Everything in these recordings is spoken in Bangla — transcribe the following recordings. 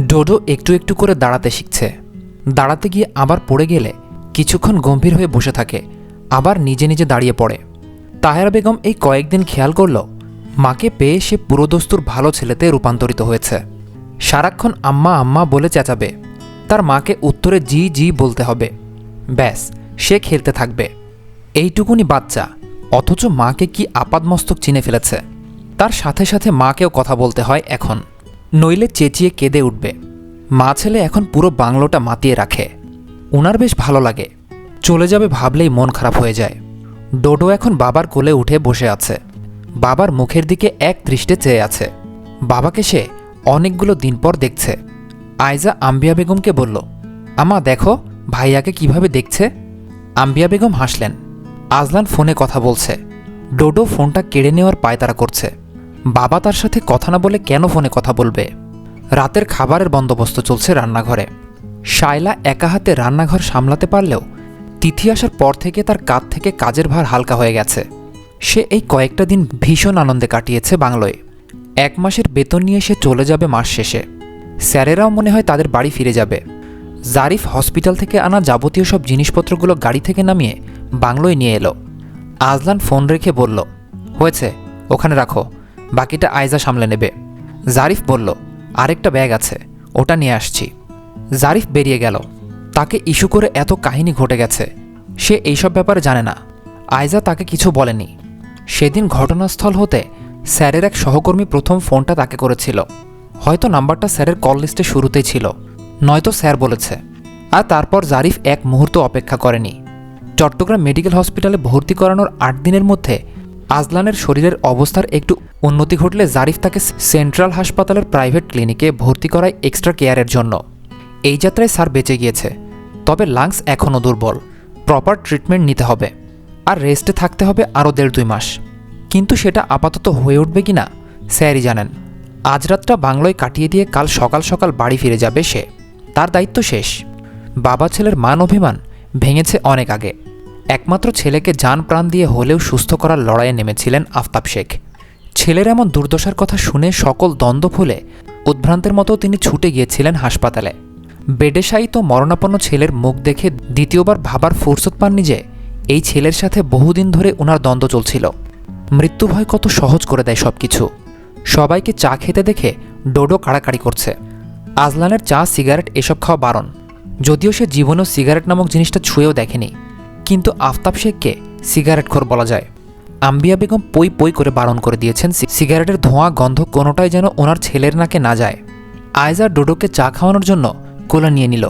ডোডো একটু একটু করে দাঁড়াতে শিখছে। দাঁড়াতে গিয়ে আবার পড়ে গেলে কিছুক্ষণ গম্ভীর হয়ে বসে থাকে, আবার নিজে নিজে দাঁড়িয়ে পড়ে। তাহেরা বেগম এই কয়েকদিন খেয়াল করল মাকে পেয়ে সে পুরোদস্তুর ভালো ছেলেতে রূপান্তরিত হয়েছে। সারাক্ষণ আম্মা আম্মা বলে চেঁচাবে, তার মাকে উত্তরে জি জি বলতে হবে। ব্যাস, সে খেলতে থাকবে। এইটুকুনি বাচ্চা, অথচ মাকে কি আপাদমস্তক চিনে ফেলেছে। তার সাথে সাথে মাকেও কথা বলতে হয় এখন, নইলে চেঁচিয়ে কেঁদে উঠবে। মা ছেলে এখন পুরো বাংলোটা মাতিয়ে রাখে। উনার বেশ ভালো লাগে, চলে যাবে ভাবলেই মন খারাপ হয়ে যায়। ডোডো এখন বাবার কোলে উঠে বসে আছে, বাবার মুখের দিকে এক দৃষ্টে চেয়ে আছে। বাবাকে সে অনেকগুলো দিন পর দেখছে। আয়জা আম্বিয়া বেগমকে বলল, আমা দেখো ভাইয়াকে কিভাবে দেখছে। আম্বিয়া বেগম হাসলেন। আজলান ফোনে কথা বলছে, ডোডো ফোনটা কেড়ে নেওয়ার পায়তারা করছে। বাবা তার সাথে কথা না বলে কেন ফোনে কথা বলবে। রাতের খাবারের বন্দোবস্ত চলছে রান্নাঘরে। শায়লা একা হাতে রান্নাঘর সামলাতে পারলেও তিথি আসার পর থেকে তার কাঁধ থেকে কাজের ভার হালকা হয়ে গেছে। সে এই কয়েকটা দিন ভীষণ আনন্দে কাটিয়েছে বাংলোয়। 1 মাসের বেতন নিয়ে সে চলে যাবে মাস শেষে। স্যারেরাও মনে হয় তাদের বাড়ি ফিরে যাবে। জারিফ হসপিটাল থেকে আনা যাবতীয় সব জিনিসপত্রগুলো গাড়ি থেকে নামিয়ে বাংলোয় নিয়ে এলো। আজলান ফোন রেখে বলল, হয়েছে, ওখানে রাখো, বাকিটা আয়জা সামলে নেবে। জারিফ বলল, আরেকটা ব্যাগ আছে, ওটা নিয়ে আসছি। জারিফ বেরিয়ে গেল। তাকে ইস্যু করে এত কাহিনী ঘটে গেছে, সে এইসব ব্যাপারে জানে না। আয়জা তাকে কিছু বলেনি। সেদিন ঘটনাস্থল হতে স্যারের এক সহকর্মী প্রথম ফোনটা তাকে করেছিল। হয়তো নাম্বারটা স্যারের কল লিস্টে শুরুতেই ছিল, নয়তো স্যার বলেছে। আর তারপর জারিফ এক মুহূর্ত অপেক্ষা করেনি। চট্টগ্রাম মেডিকেল হসপিটালে ভর্তি করানোর 8 দিনের মধ্যে আজলানের শরীরের অবস্থার একটু উন্নতি ঘটলে জারিফ তাকে সেন্ট্রাল হাসপাতালের প্রাইভেট ক্লিনিকে ভর্তি করায় এক্সট্রা কেয়ারের জন্য। এই যাত্রায় স্যার বেঁচে গিয়েছে, তবে লাংস এখনও দুর্বল, প্রপার ট্রিটমেন্ট নিতে হবে, আর রেস্টে থাকতে হবে আরও 1.5-2 মাস। কিন্তু সেটা আপাতত হয়ে উঠবে কিনা স্যারই জানেন। আজ রাতটা বাংলোয় কাটিয়ে দিয়ে কাল সকাল সকাল বাড়ি ফিরে যাবে সে। তার দায়িত্ব শেষ। বাবা ছেলের মান অভিমান ভেঙেছে অনেক আগে। একমাত্র ছেলেকে জান প্রাণ দিয়ে হলেও সুস্থ করার লড়াইয়ে নেমেছিলেন আফতাব শেখ। ছেলের এমন দুর্দশার কথা শুনে সকল দ্বন্দ্ব ভুলে উদ্ভ্রান্তের মতো তিনি ছুটে গিয়েছিলেন হাসপাতালে। বেডে শায়িত মরণাপন্ন ছেলের মুখ দেখে দ্বিতীয়বার ভাবার ফুরসত পাননি যে এই ছেলের সাথে বহুদিন ধরে ওনার দ্বন্দ্ব চলছিল। মৃত্যু ভয় কত সহজ করে দেয় সব কিছু। সবাইকে চা খেতে দেখে ডোডো কাড়াকাড়ি করছে। আজলানের চা সিগারেট এসব খাওয়া বারণ, যদিও সে জীবনেও সিগারেট নামক জিনিসটা ছুঁয়েও দেখেনি। কিন্তু আফতাব শেখকে সিগারেটখোর বলা যায়। আম্বিয়া বেগম পই পই করে বারণ করে দিয়েছেন সিগারেটের ধোঁয়া গন্ধ কোনোটাই যেন ওনার ছেলের নাকে না যায়। আয়জা ডোডোকে চা খাওয়ানোর জন্য কোলে নিয়ে নিল।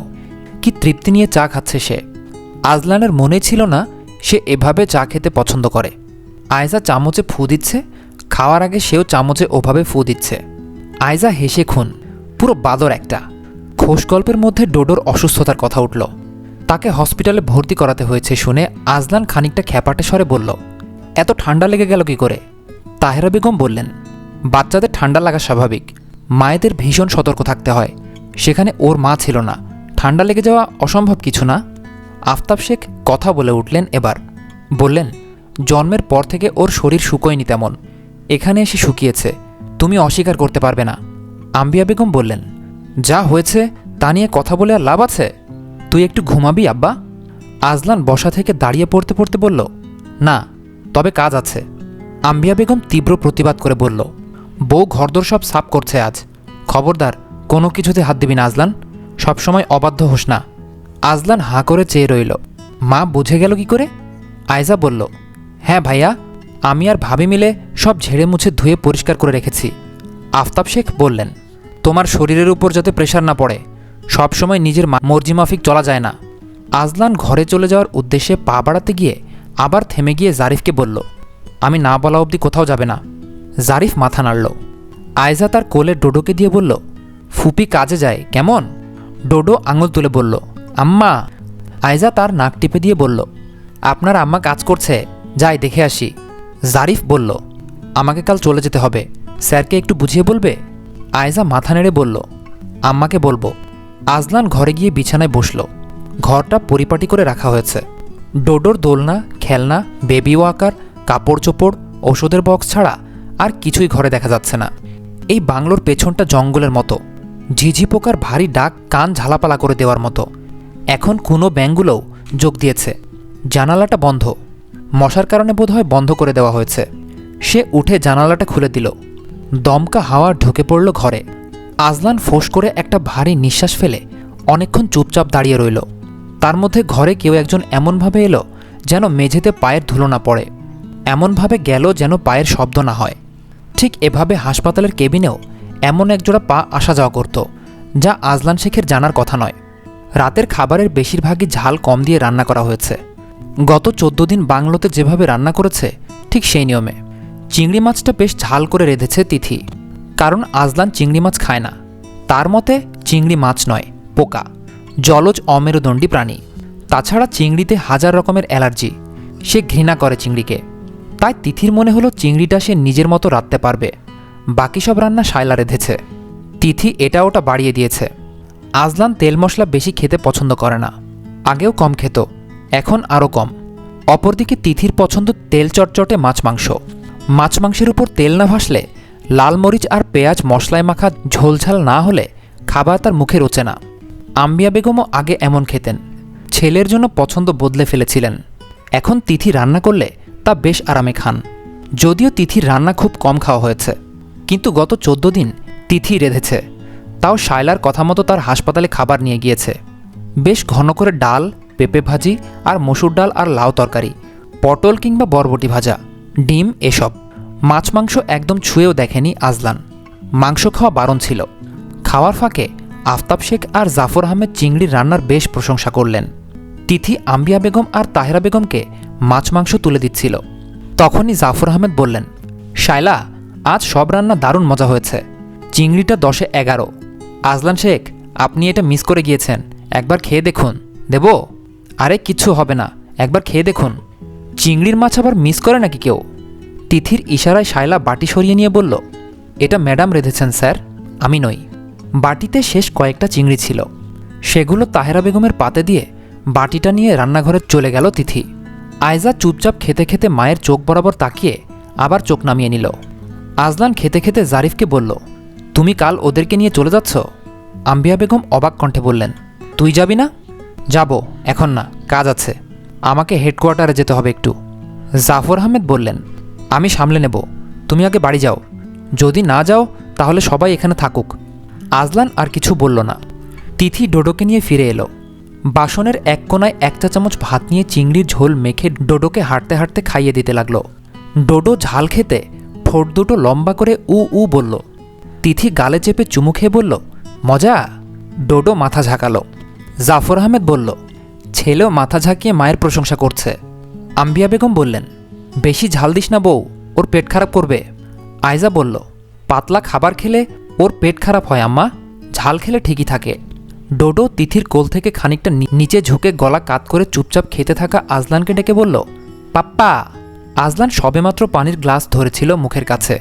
কি তৃপ্তি নিয়ে চা খাচ্ছে সে। আজলানের মনে ছিল না সে এভাবে চা খেতে পছন্দ করে। আয়জা চামচে ফু দিচ্ছে, খাওয়ার আগে সেও চামচে ওভাবে ফু দিচ্ছে। আয়জা হেসে খুন, পুরো বাদর একটা। খোশ গল্পের মধ্যে ডোডোর অসুস্থতার কথা উঠল। তাকে হসপিটালে ভর্তি করাতে হয়েছে শুনে আজলান খানিকটা খ্যাপাটে স্বরে বলল, এত ঠান্ডা লেগে গেল কি করে। তাহেরা বেগম বললেন, বাচ্চাদের ঠান্ডা লাগা স্বাভাবিক, মায়েদের ভীষণ সতর্ক থাকতে হয়। সেখানে ওর মা ছিল না, ঠান্ডা লেগে যাওয়া অসম্ভব কিছু না। আফতাব শেখ কথা বলে উঠলেন এবার। বললেন, জন্মের পর থেকে ওর শরীর শুকোয়নি তেমন, এখানে এসে শুকিয়েছে, তুমি অস্বীকার করতে পারবে না। আম্বিয়া বেগম বললেন, যা হয়েছে তা নিয়ে কথা বলে আর লাভ আছে? তুই একটু ঘুমাবি আব্বা? আজলান বসা থেকে দাঁড়িয়ে পড়তে পড়তে বলল, না, তবে কাজ আছে। আম্বিয়া বেগম তীব্র প্রতিবাদ করে বলল, বউ ঘরদোর সব সাফ করছে আজ, খবরদার কোনো কিছুতে হাত দিবি না আজলান, সবসময় অবাধ্য হোস না। আজলান হাঁ করে চেয়ে রইল। মা বুঝে গেল কি করে? আয়জা বলল, হ্যাঁ ভাইয়া, আমি আর ভাবি মিলে সব ঝেড়ে মুছে ধুয়ে পরিষ্কার করে রেখেছি। আফতাব শেখ বললেন, তোমার শরীরের উপর যাতে প্রেশার না পড়ে, সবসময় নিজের মর্জি মাফিক চলা যায় না। আজলান ঘরে চলে যাওয়ার উদ্দেশ্যে পা বাড়াতে গিয়ে আবার থেমে গিয়ে জারিফকে বলল, আমি না বলা অবধি কোথাও যাবে না। জারিফ মাথা নাড়ল। আয়জা তার কোলে ডোডোকে দিয়ে বলল, ফুপি কাজে যায় কেমন? ডোডো আঙুল তুলে বলল, আম্মা। আয়জা তার নাক টিপে দিয়ে বলল, আপনার আম্মা কাজ করছে, যাই দেখে আসি। জারিফ বলল, আমাকে কাল চলে যেতে হবে, স্যারকে একটু বুঝিয়ে বলবে? আয়জা মাথা নেড়ে বলল, আম্মাকে বলবো। আজলান ঘরে গিয়ে বিছানায় বসল। ঘরটা পরিপাটি করে রাখা হয়েছে। ডোডোর দোলনা, খেলনা, বেবি ওয়াকার, কাপড় চোপড়, ওষুধের বক্স ছাড়া আর কিছুই ঘরে দেখা যাচ্ছে না। এই বাংলোর পেছনটা জঙ্গলের মতো, ঝিঝি পোকার ভারী ডাক কান ঝালাপালা করে দেওয়ার মতো। এখন কোনো ব্যাঙগুলোও যোগ দিয়েছে। জানালাটা বন্ধ, মশার কারণে বোধহয় বন্ধ করে দেওয়া হয়েছে। সে উঠে জানালাটা খুলে দিল। দমকা হাওয়া ঢুকে পড়ল ঘরে। আজলান ফোঁস করে একটা ভারী নিঃশ্বাস ফেলে অনেকক্ষণ চুপচাপ দাঁড়িয়ে রইল। তার মধ্যে ঘরে কেউ একজন এমনভাবে এলো যেন মেঝেতে পায়ের ধুলো না পড়ে, এমনভাবে গেল যেন পায়ের শব্দ না হয়। ঠিক এভাবে হাসপাতালের কেবিনেও এমন একজোড়া পা আসা যাওয়া করত, যা আজলান শেখের জানার কথা নয়। রাতের খাবারের বেশিরভাগই ঝাল কম দিয়ে রান্না করা হয়েছে। গত 14 দিন বাংলোতে যেভাবে রান্না করেছে ঠিক সেই নিয়মে। চিংড়ি মাছটা বেশ ঝাল করে রেঁধেছে তিথি, কারণ আজলান চিংড়ি মাছ খায় না। তার মতে চিংড়ি মাছ নয়, পোকা, জলজ অমেরুদণ্ডী প্রাণী। তাছাড়া চিংড়িতে হাজার রকমের অ্যালার্জি, সে ঘৃণা করে চিংড়িকে। তাই তিথির মনে হলো চিংড়িটা সে নিজের মতো রাঁধতে পারবে। বাকি সব রান্না শায়লা রেঁধেছে। তিথি এটা ওটা বাড়িয়ে দিয়েছে। আজলান তেল মশলা বেশি খেতে পছন্দ করে না। আগেও কম খেত, এখন আরও কম। অপরদিকে তিথির পছন্দ তেল চটচটে মাছ মাংস। মাছ মাংসের উপর তেল না ভাসলে, লাল মরিচ আর পেঁয়াজ মশলায় মাখা ঝোলঝাল না হলে খাবার তার মুখে রোচে না। আম্বিয়া বেগমও আগে এমন খেতেন, ছেলের জন্য পছন্দ বদলে ফেলেছিলেন। এখন তিথি রান্না করলে তা বেশ আরামে খান। যদিও তিথির রান্না খুব কম খাওয়া হয়েছে, কিন্তু গত 14 দিন তিথি রেঁধেছে। তাও শায়লার কথা মতো তার হাসপাতালে খাবার নিয়ে গিয়েছে। বেশ ঘন করে ডাল, পেঁপে ভাজি আর মসুর ডাল আর লাউ তরকারি, পটল কিংবা বরবটি ভাজা, ডিম, এসব। মাছ মাংস একদম ছুঁয়েও দেখেনি আজলান। মাংস খাওয়া বারণ ছিল। খাওয়ার ফাঁকে আফতাব শেখ আর জাফর আহমেদ চিংড়ির রান্নার বেশ প্রশংসা করলেন। তিথি আম্বিয়া বেগম আর তাহেরা বেগমকে মাছ মাংস তুলে দিচ্ছিল। তখনই জাফর আহমেদ বললেন, শায়লা, আজ সব রান্না দারুণ মজা হয়েছে। চিংড়িটা 10-এ 11। আজলান শেখ, আপনি এটা মিস করে গিয়েছেন, একবার খেয়ে দেখুন। দেব? আরে কিচ্ছু হবে না, একবার খেয়ে দেখুন। চিংড়ির মাছ আবার মিস করে নাকি কেউ? তিথির ইশারায় শায়লা বাটি সরিয়ে নিয়ে বলল, এটা ম্যাডাম রেঁধেছেন স্যার, আমি নই। বাটিতে শেষ কয়েকটা চিংড়ি ছিল, সেগুলো তাহেরা বেগমের পাতে দিয়ে বাটিটা নিয়ে রান্নাঘরে চলে গেল তিথি। আয়জা চুপচাপ খেতে খেতে মায়ের চোখ বরাবর তাকিয়ে আবার চোখ নামিয়ে নিল। আজলান খেতে খেতে জারিফকে বলল, তুমি কাল ওদেরকে নিয়ে চলে যাচ্ছ? আম্বিয়া বেগম অবাক কণ্ঠে বললেন, তুই যাবি না? যাব, এখন না, কাজ আছে, আমাকে হেডকোয়ার্টারে যেতে হবে একটু। জাফর আহমেদ বললেন, আমি সামলে নেব, তুমি আগে বাড়ি যাও। যদি না যাও তাহলে সবাই এখানে থাকুক। আজলান আর কিছু বলল না। তিথি ডোডোকে নিয়ে ফিরে এলো। বাসনের এক কোনায় 1 চা চামচ ভাত নিয়ে চিংড়ির ঝোল মেখে ডোডোকে হাঁটতে হাঁটতে খাইয়ে দিতে লাগলো। ডোডো ঝাল খেতে ঠোঁট দুটো লম্বা করে উ উ বলল। তিথি গালে চেপে চুমু খেয়ে বলল, মজা? ডোডো মাথা ঝাঁকালো। জাফর আহমেদ বলল, ছেলেও মাথা ঝাঁকিয়ে মায়ের প্রশংসা করছে। আম্বিয়া বেগম বললেন, বেশি ঝাল দিস না বউ, ওর পেট খারাপ করবে। আয়জা বলল, পাতলা খাবার খেলে ওর পেট খারাপ হয় আম্মা, ঝাল খেলে ঠিকই থাকে। ডোডো তিথির কোল থেকে খানিকটা নিচে ঝুঁকে গলা কাত করে চুপচাপ খেতে থাকা আজলানকে ডেকে বলল, পাপ্পা। আজলান সবেমাত্র পানির গ্লাস ধরেছিল মুখের কাছে।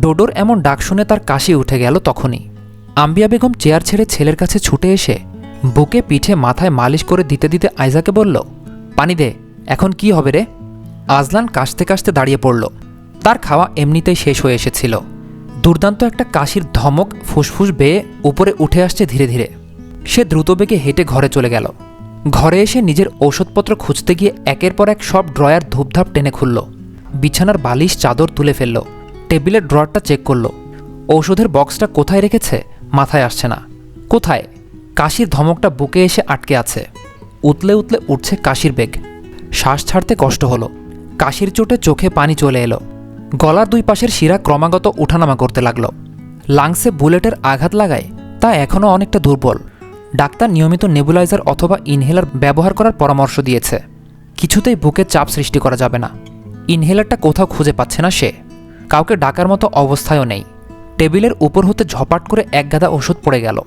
ডোডোর এমন ডাক শুনে তার কাশি উঠে গেল তখনই। আম্বিয়া বেগম চেয়ার ছেড়ে ছেলের কাছে ছুটে এসে বুকে পিঠে মাথায় মালিশ করে দিতে দিতে আয়জাকে বলল, পানি দে, এখন কি হবে রে? আজলান কাশতে কাশতে দাঁড়িয়ে পড়ল। তার খাওয়া এমনিতেই শেষ হয়ে এসেছিল। দুর্দান্ত একটা কাশির ধমক ফুসফুস বেয়ে উপরে উঠে আসছে ধীরে ধীরে। সে দ্রুতবেগে হেঁটে ঘরে চলে গেল। ঘরে এসে নিজের ঔষধপত্র খুঁজতে গিয়ে একের পর এক সব ড্রয়ার ধূপধাপ টেনে খুলল। বিছানার বালিশ চাদর তুলে ফেলল। টেবিলের ড্রয়ারটা চেক করল। ঔষধের বক্সটা কোথায় রেখেছে মাথায় আসছে না। কোথায়? কাশির ধমকটা বুকে এসে আটকে আছে। উতলে উতলে উঠছে কাশির বেগ। শ্বাস ছাড়তে কষ্ট হলো। কাশির চোটে চোখে পানি চলে এলো। গলার 2 পাশের শিরা ক্রমাগত ওঠানামা করতে লাগলো। লাংসে বুলেটের আঘাত লাগায় তা এখনও অনেকটা দুর্বল। ডাক্তার নিয়মিত নেবুলাইজার অথবা ইনহেলার ব্যবহার করার পরামর্শ দিয়েছে। কিছুতেই বুকে চাপ সৃষ্টি করা যাবে না। ইনহেলারটা কোথাও খুঁজে পাচ্ছে না সে। কাউকে ডাকার মতো অবস্থায়ও নেই। টেবিলের উপর হতে ঝপাট করে এক গাদা ওষুধ পড়ে গেল।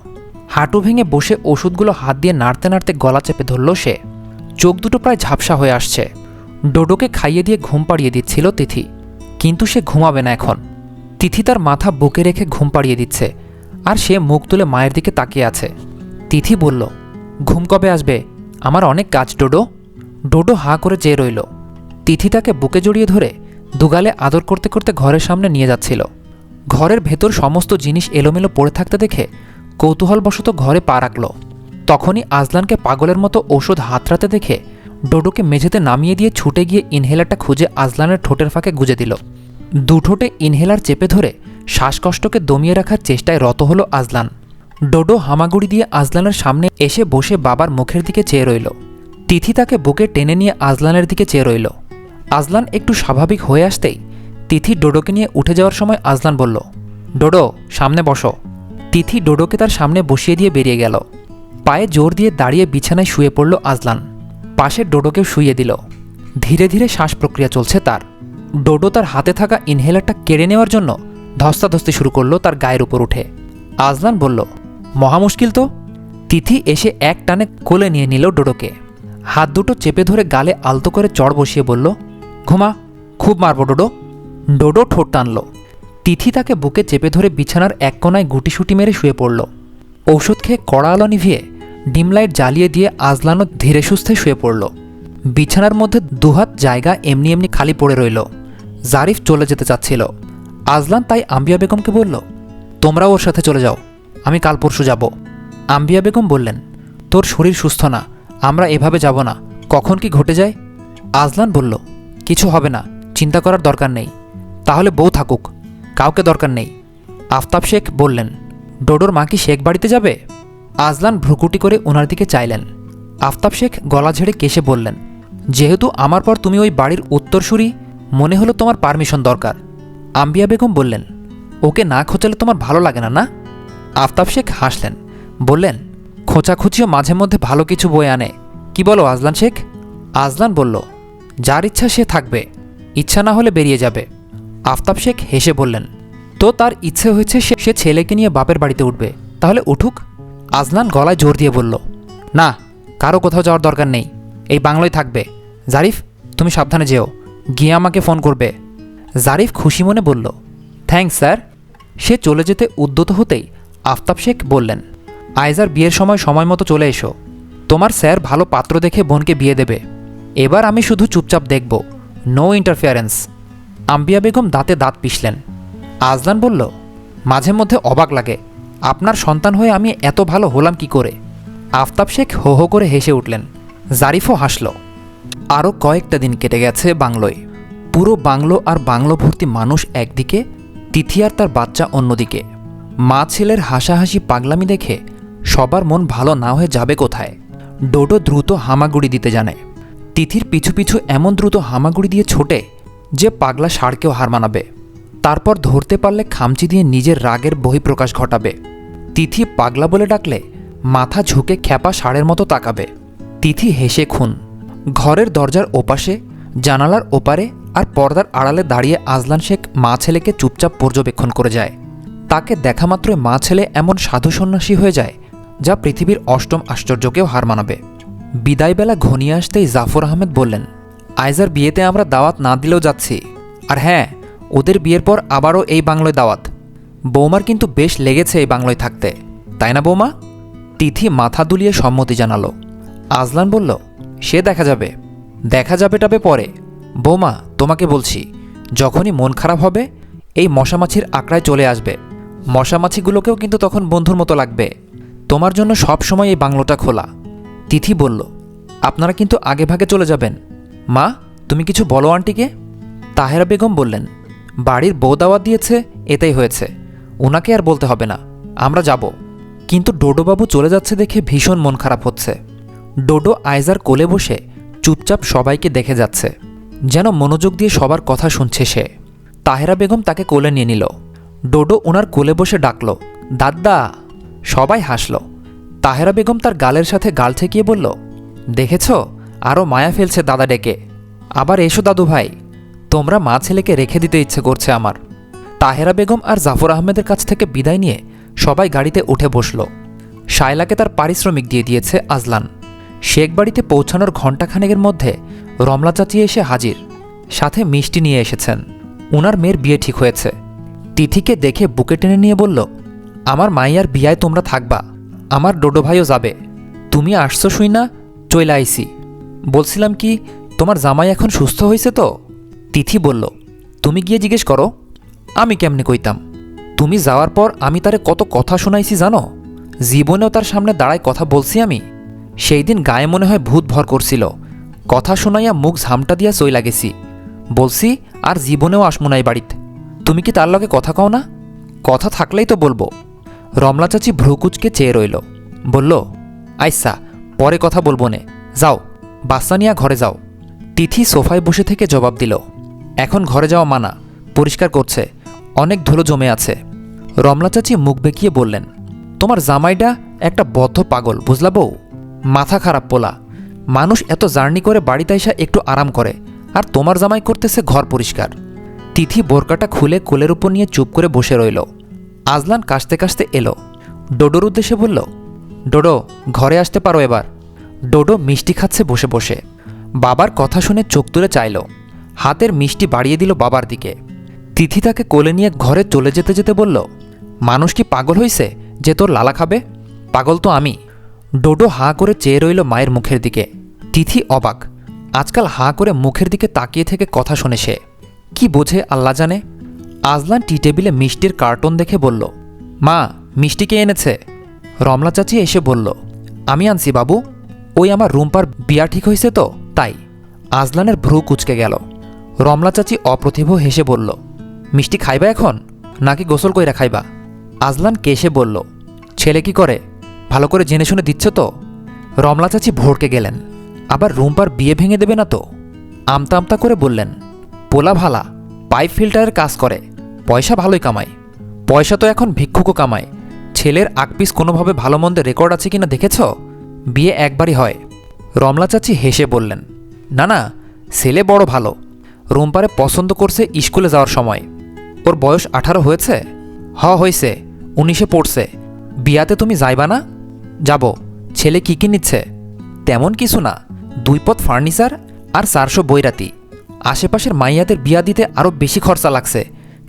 হাঁটু ভেঙে বসে ওষুধগুলো হাত দিয়ে নাড়তে নাড়তে গলা চেপে ধরল সে। চোখ দুটো প্রায় ঝাপসা হয়ে আসছে। ডোডোকে খাইয়ে দিয়ে ঘুম পাড়িয়ে দিচ্ছিল তিথি, কিন্তু সে ঘুমাবে না এখন। তিথি তার মাথা বুকে রেখে ঘুম পাড়িয়ে দিচ্ছে, আর সে মুখ তুলে মায়ের দিকে তাকিয়ে আছে। তিথি বলল, ঘুম কবে আসবে? আমার অনেক কাজ ডোডো। ডোডো হাঁ করে চেয়ে রইল। তিথি তাকে বুকে জড়িয়ে ধরে দুগালে আদর করতে করতে ঘরের সামনে নিয়ে যাচ্ছিল। ঘরের ভেতর সমস্ত জিনিস এলোমেলো পড়ে থাকতে দেখে কৌতূহলবশত ঘরে পা রাখল। তখনই আজলানকে পাগলের মতো ঔষধ হাতড়াতে দেখে ডোডোকে মেঝেতে নামিয়ে দিয়ে ছুটে গিয়ে ইনহেলারটা খুঁজে আজলানের ঠোঁটের ফাঁকে গুজে দিল। দুঠোঁটে ইনহেলার চেপে ধরে শ্বাসকষ্টকে দমিয়ে রাখার চেষ্টায় রত হলো আজলান। ডোডো হামাগুড়ি দিয়ে আজলানের সামনে এসে বসে বাবার মুখের দিকে চেয়ে রইল। তিথি তাকে বুকে টেনে নিয়ে আজলানের দিকে চেয়ে রইল। আজলান একটু স্বাভাবিক হয়ে আসতেই তিথি ডোডোকে নিয়ে উঠে যাওয়ার সময় আজলান বলল, ডোডো সামনে বসো। তিথি ডোডোকে তার সামনে বসিয়ে দিয়ে বেরিয়ে গেল। পায়ে জোর দিয়ে দাঁড়িয়ে বিছানায় শুয়ে পড়ল আজলান। পাশে ডোডোকেও শুইয়ে দিল। ধীরে ধীরে শ্বাস প্রক্রিয়া চলছে তার। ডোডো তার হাতে থাকা ইনহেলারটা কেড়ে নেওয়ার জন্য ধস্তাধস্তি শুরু করলো তার গায়ের উপর উঠে। আজলান বলল, মহা মুশকিল তো। তিথি এসে এক টানে কোলে নিয়ে নিল ডোডোকে। হাত দুটো চেপে ধরে গালে আলতো করে চড় বসিয়ে বলল, ঘুমা, খুব মারব ডোডো। ডোডো ঠোঁট টানল। তিথি তাকে বুকে চেপে ধরে বিছানার এক কোনায় গুটিসুটি মেরে শুয়ে পড়ল। ঔষধ খেয়ে কড়া আলো নিভিয়ে ডিম লাইট জ্বালিয়ে দিয়ে আজলানও ধীরে সুস্থে শুয়ে পড়ল। বিছানার মধ্যে দুহাত জায়গা এমনি এমনি খালি পড়ে রইল। জারিফ চলে যেতে চাচ্ছিল। আজলান তাই আম্বিয়া বেগমকে বলল, তোমরাও ওর সাথে চলে যাও, আমি কাল পরশু যাব। আম্বিয়া বেগম বললেন, তোর শরীর সুস্থ না, আমরা এভাবে যাব না, কখন কি ঘটে যায়। আজলান বলল, কিছু হবে না, চিন্তা করার দরকার নেই। তাহলে বউ থাকুক, কাউকে দরকার নেই। আফতাব শেখ বললেন, ডোডোর মা কি শেখ বাড়িতে যাবে? আজলান ভ্রুকুটি করে ওনার দিকে চাইলেন। আফতাব শেখ গলা ঝেড়ে কেশে বললেন, যেহেতু আমার পর তুমি ওই বাড়ির উত্তরসূরি, মনে হলো তোমার পারমিশন দরকার। আম্বিয়া বেগম বললেন, ওকে না খোঁচালে তোমার ভালো লাগে না না? আফতাব শেখ হাসলেন, বললেন, খোঁচাখুচিও মাঝে মধ্যে ভালো কিছু বয়ে আনে। কি বলো আজলান শেখ? আজলান বলল, যার ইচ্ছা সে থাকবে, ইচ্ছা না হলে বেরিয়ে যাবে। আফতাব শেখ হেসে বললেন, তো তার ইচ্ছে হয়েছে সে ছেলেকে নিয়ে বাপের বাড়িতে উঠবে, তাহলে উঠুক। আজলান গলায় জোর দিয়ে বলল, না, কারো কোথাও যাওয়ার দরকার নেই, এই বাংলোয় থাকবে। জারিফ, তুমি সাবধানে যেও, গিয়ে আমাকে ফোন করবে। জারিফ খুশি মনে বলল, থ্যাঙ্কস স্যার। সে চলে যেতে উদ্যত হতেই আফতাব শেখ বললেন, আইজার বিয়ের সময় মতো চলে এসো। তোমার স্যার ভালো পাত্র দেখে বোনকে বিয়ে দেবে। এবার আমি শুধু চুপচাপ দেখব, নো ইন্টারফিয়ারেন্স। আম্বিয়া বেগম দাঁতে দাঁত পিষলেন। আজলান বলল, মাঝে মধ্যে অবাক লাগে, আপনার সন্তান হয়ে আমি এত ভালো হলাম কি করে। আফতাব শেখ হো হো করে হেসে উঠলেন। জারিফও হাসল। আরও কয়েকটা দিন কেটে গেছে বাংলোয়। পুরো বাংলো আর বাংলো ভর্তি মানুষ একদিকে, তিথি আর তার বাচ্চা অন্যদিকে। মা ছেলের হাসাহাসি পাগলামি দেখে সবার মন ভালো না হয়ে যাবে কোথায়। ডোডো দ্রুত হামাগুড়ি দিতে জানে। তিথির পিছু পিছু এমন দ্রুত হামাগুড়ি দিয়ে ছোটে যে পাগলা ষাঁড়কেও হার মানাবে। তারপর ধরতে পারলে খামচি দিয়ে নিজের রাগের বহিঃপ্রকাশ ঘটাবে। তিথি পাগলা বলে ডাকলে মাথা ঝুঁকে খ্যাপা ষাঁড়ের মতো তাকাবে। তিথি হেসে খুন। ঘরের দরজার ওপাশে, জানালার ওপারে আর পর্দার আড়ালে দাঁড়িয়ে আজলান শেখ মা ছেলেকে চুপচাপ পর্যবেক্ষণ করে যায়। তাকে দেখামাত্রই মা ছেলে এমন সাধু সন্ন্যাসী হয়ে যায় যা পৃথিবীর অষ্টম আশ্চর্যকেও হার মানাবে। বিদায়বেলা ঘনিয়ে আসতেই জাফর আহমেদ বললেন, আইজার বিয়েতে আমরা দাওয়াত না দিলেও যাচ্ছি। আর হ্যাঁ, ওদের বিয়ের পর আবারও এই বাংলোয় দাওয়াত। বৌমার কিন্তু বেশ লেগেছে এই বাংলোয় থাকতে, তাই না বৌমা? তিথি মাথা দুলিয়ে সম্মতি জানালো। আজলান বলল, সে দেখা যাবে, দেখা যাবেটাবে পরে। বৌমা, তোমাকে বলছি, যখনই মন খারাপ হবে এই মশামাছির আঁকড়ায় চলে আসবে। মশামাছিগুলোকেও কিন্তু তখন বন্ধুর মতো লাগবে। তোমার জন্য সব সময় এই বাংলোটা খোলা। তিথি বলল, আপনারা কিন্তু আগে ভাগে চলে যাবেন। মা, তুমি কিছু বলো আন্টিকে। তাহেরা বেগম বললেন, বাড়ির বউ দাওয়াত দিয়েছে, এটাই হয়েছে, ওনাকে আর বলতে হবে না, আমরা যাব। কিন্তু ডোডোবাবু চলে যাচ্ছে দেখে ভীষণ মন খারাপ হচ্ছে। ডোডো আইজার কোলে বসে চুপচাপ সবাইকে দেখে যাচ্ছে, যেন মনোযোগ দিয়ে সবার কথা শুনছে সে। তাহেরা বেগম তাকে কোলে নিয়ে নিল। ডোডো ওনার কোলে বসে ডাকল, দাদা। সবাই হাসল। তাহেরা বেগম তার গালের সাথে গাল ঠেকিয়ে বলল, দেখেছ, আরও মায়া ফেলছে দাদা ডেকে। আবার এসো দাদু ভাই, তোমরা মা ছেলেকে রেখে দিতে ইচ্ছে করছে আমার। তাহেরা বেগম আর জাফর আহমেদের কাছ থেকে বিদায় নিয়ে সবাই গাড়িতে উঠে বসল। শায়লাকে তার পারিশ্রমিক দিয়ে দিয়েছে আজলান। শেখ বাড়িতে পৌঁছানোর ঘণ্টাখানেকের মধ্যে রমলা চাচি এসে হাজির, সাথে মিষ্টি নিয়ে এসেছেন। ওনার মেয়ের বিয়ে ঠিক হয়েছে। তিথিকে দেখে বুকে টেনে নিয়ে বলল, আমার মাইয়ার বিয়ায় তোমরা থাকবা, আমার ডোডো ভাইও যাবে। তুমি আসছো শুই না, চইলা আইসি। বলছিলাম কি, তোমার জামাই এখন সুস্থ হয়েছে তো? তিথি বলল, তুমি গিয়ে জিজ্ঞেস করো, আমি কেমনে কইতাম? তুমি যাওয়ার পর আমি তারে কত কথা শোনাইছি জানো? জীবনেও তার সামনে দাঁড়ায় কথা বলছি আমি? সেই দিন গায়ে মনে হয় ভূত ভর করছিল, কথা শোনাইয়া মুখ ঝামটা দিয়া চইলা গেছি। বলছি আর জীবনেও আসমুনাই বাড়িতে। তুমি কি তার লগে কথা কও না? কথা থাকলেই তো বলবো। রমলা চাচি ভ্রুকুচকে চেয়ে রইল, বলল, আইসা পরে কথা বলবো নে, যাও বাচ্চা নিয়া ঘরে যাও। তিথি সোফায় বসে থেকে জবাব দিল, এখন ঘরে যাওয়া মানা, পরিষ্কার করছে, অনেক ধুলো জমে আছে। রমলা চাচি মুখ বেঁকিয়ে বললেন, তোমার জামাইটা একটা বদ্ধ পাগল, বুঝলা বউ? মাথা খারাপ পোলা। মানুষ এত জার্নি করে বাড়িতে এসে একটু আরাম করে, আর তোমার জামাই করতেছে ঘর পরিষ্কার। তিথি বোরকাটা খুলে কোলের উপর নিয়ে চুপ করে বসে রইল। আজলান কাশতে কাশতে এলো, ডোডোর উদ্দেশ্যে বলল, ডোডো ঘরে আসতে পারো এবার। ডোডো মিষ্টি খাচ্ছে বসে বসে। বাবার কথা শুনে চোখ তুলে চাইল, হাতের মিষ্টি বাড়িয়ে দিল বাবার দিকে। তিথি তাকে কোলে নিয়ে ঘরে চলে যেতে যেতে বলল, মানুষ কি পাগল হইছে যে তোর লালা খাবে? পাগল তো আমি। ডোডো হাঁ করে চেয়ে রইল মায়ের মুখের দিকে। তিথি অবাক, আজকাল হাঁ করে মুখের দিকে তাকিয়ে থেকে কথা শোনে সে। কি বোঝে আল্লাহ জানে। আজলান টি টেবিলে মিষ্টির কার্টন দেখে বলল, মা মিষ্টি কে এনেছে? রমলা চাচি এসে বলল, আমি আনছি বাবু, ওই আমার রুম্পার বিয়া ঠিক হয়েছে তো তাই। আজলানের ভ্রু কুচকে গেল। রমলা চাচি অপ্রতিভ হেসে বলল, মিষ্টি খাইবা এখন নাকি গোসল কইরা খাইবা? আজলান কেসে বলল, ছেলে কি করে ভালো করে জেনে শুনে দিচ্ছ তো? রমলা চাচি ভড়কে গেলেন, আবার রুম্পার বিয়ে ভেঙে দেবে না তো? আমতা আমতা করে বললেন, পোলা ভালা, পাইপ ফিল্টারের কাজ করে, পয়সা ভালোই কামায়। পয়সা তো এখন ভিক্ষুকও কামায়। ছেলের আকপিস কোনোভাবে ভালো মন্দে রেকর্ড আছে কিনা দেখেছ? বিয়ে একবারই হয়। রমলা চাচি হেসে বললেন, না না, ছেলে বড় ভালো। রুম্পারে পছন্দ করছে স্কুলে যাওয়ার সময়। ওর বয়স 18 হয়েছে? হয়েছে, 19-এ পড়ছে। বিয়াতে তুমি যাইবা না? যাব। ছেলে কি নিচ্ছে? তেমন কিছু না, 2 পদ ফার্নিচার আর 400 বইরাতি। আশেপাশের মাইয়াদের বিয়া দিতে আরও বেশি খরচা লাগছে,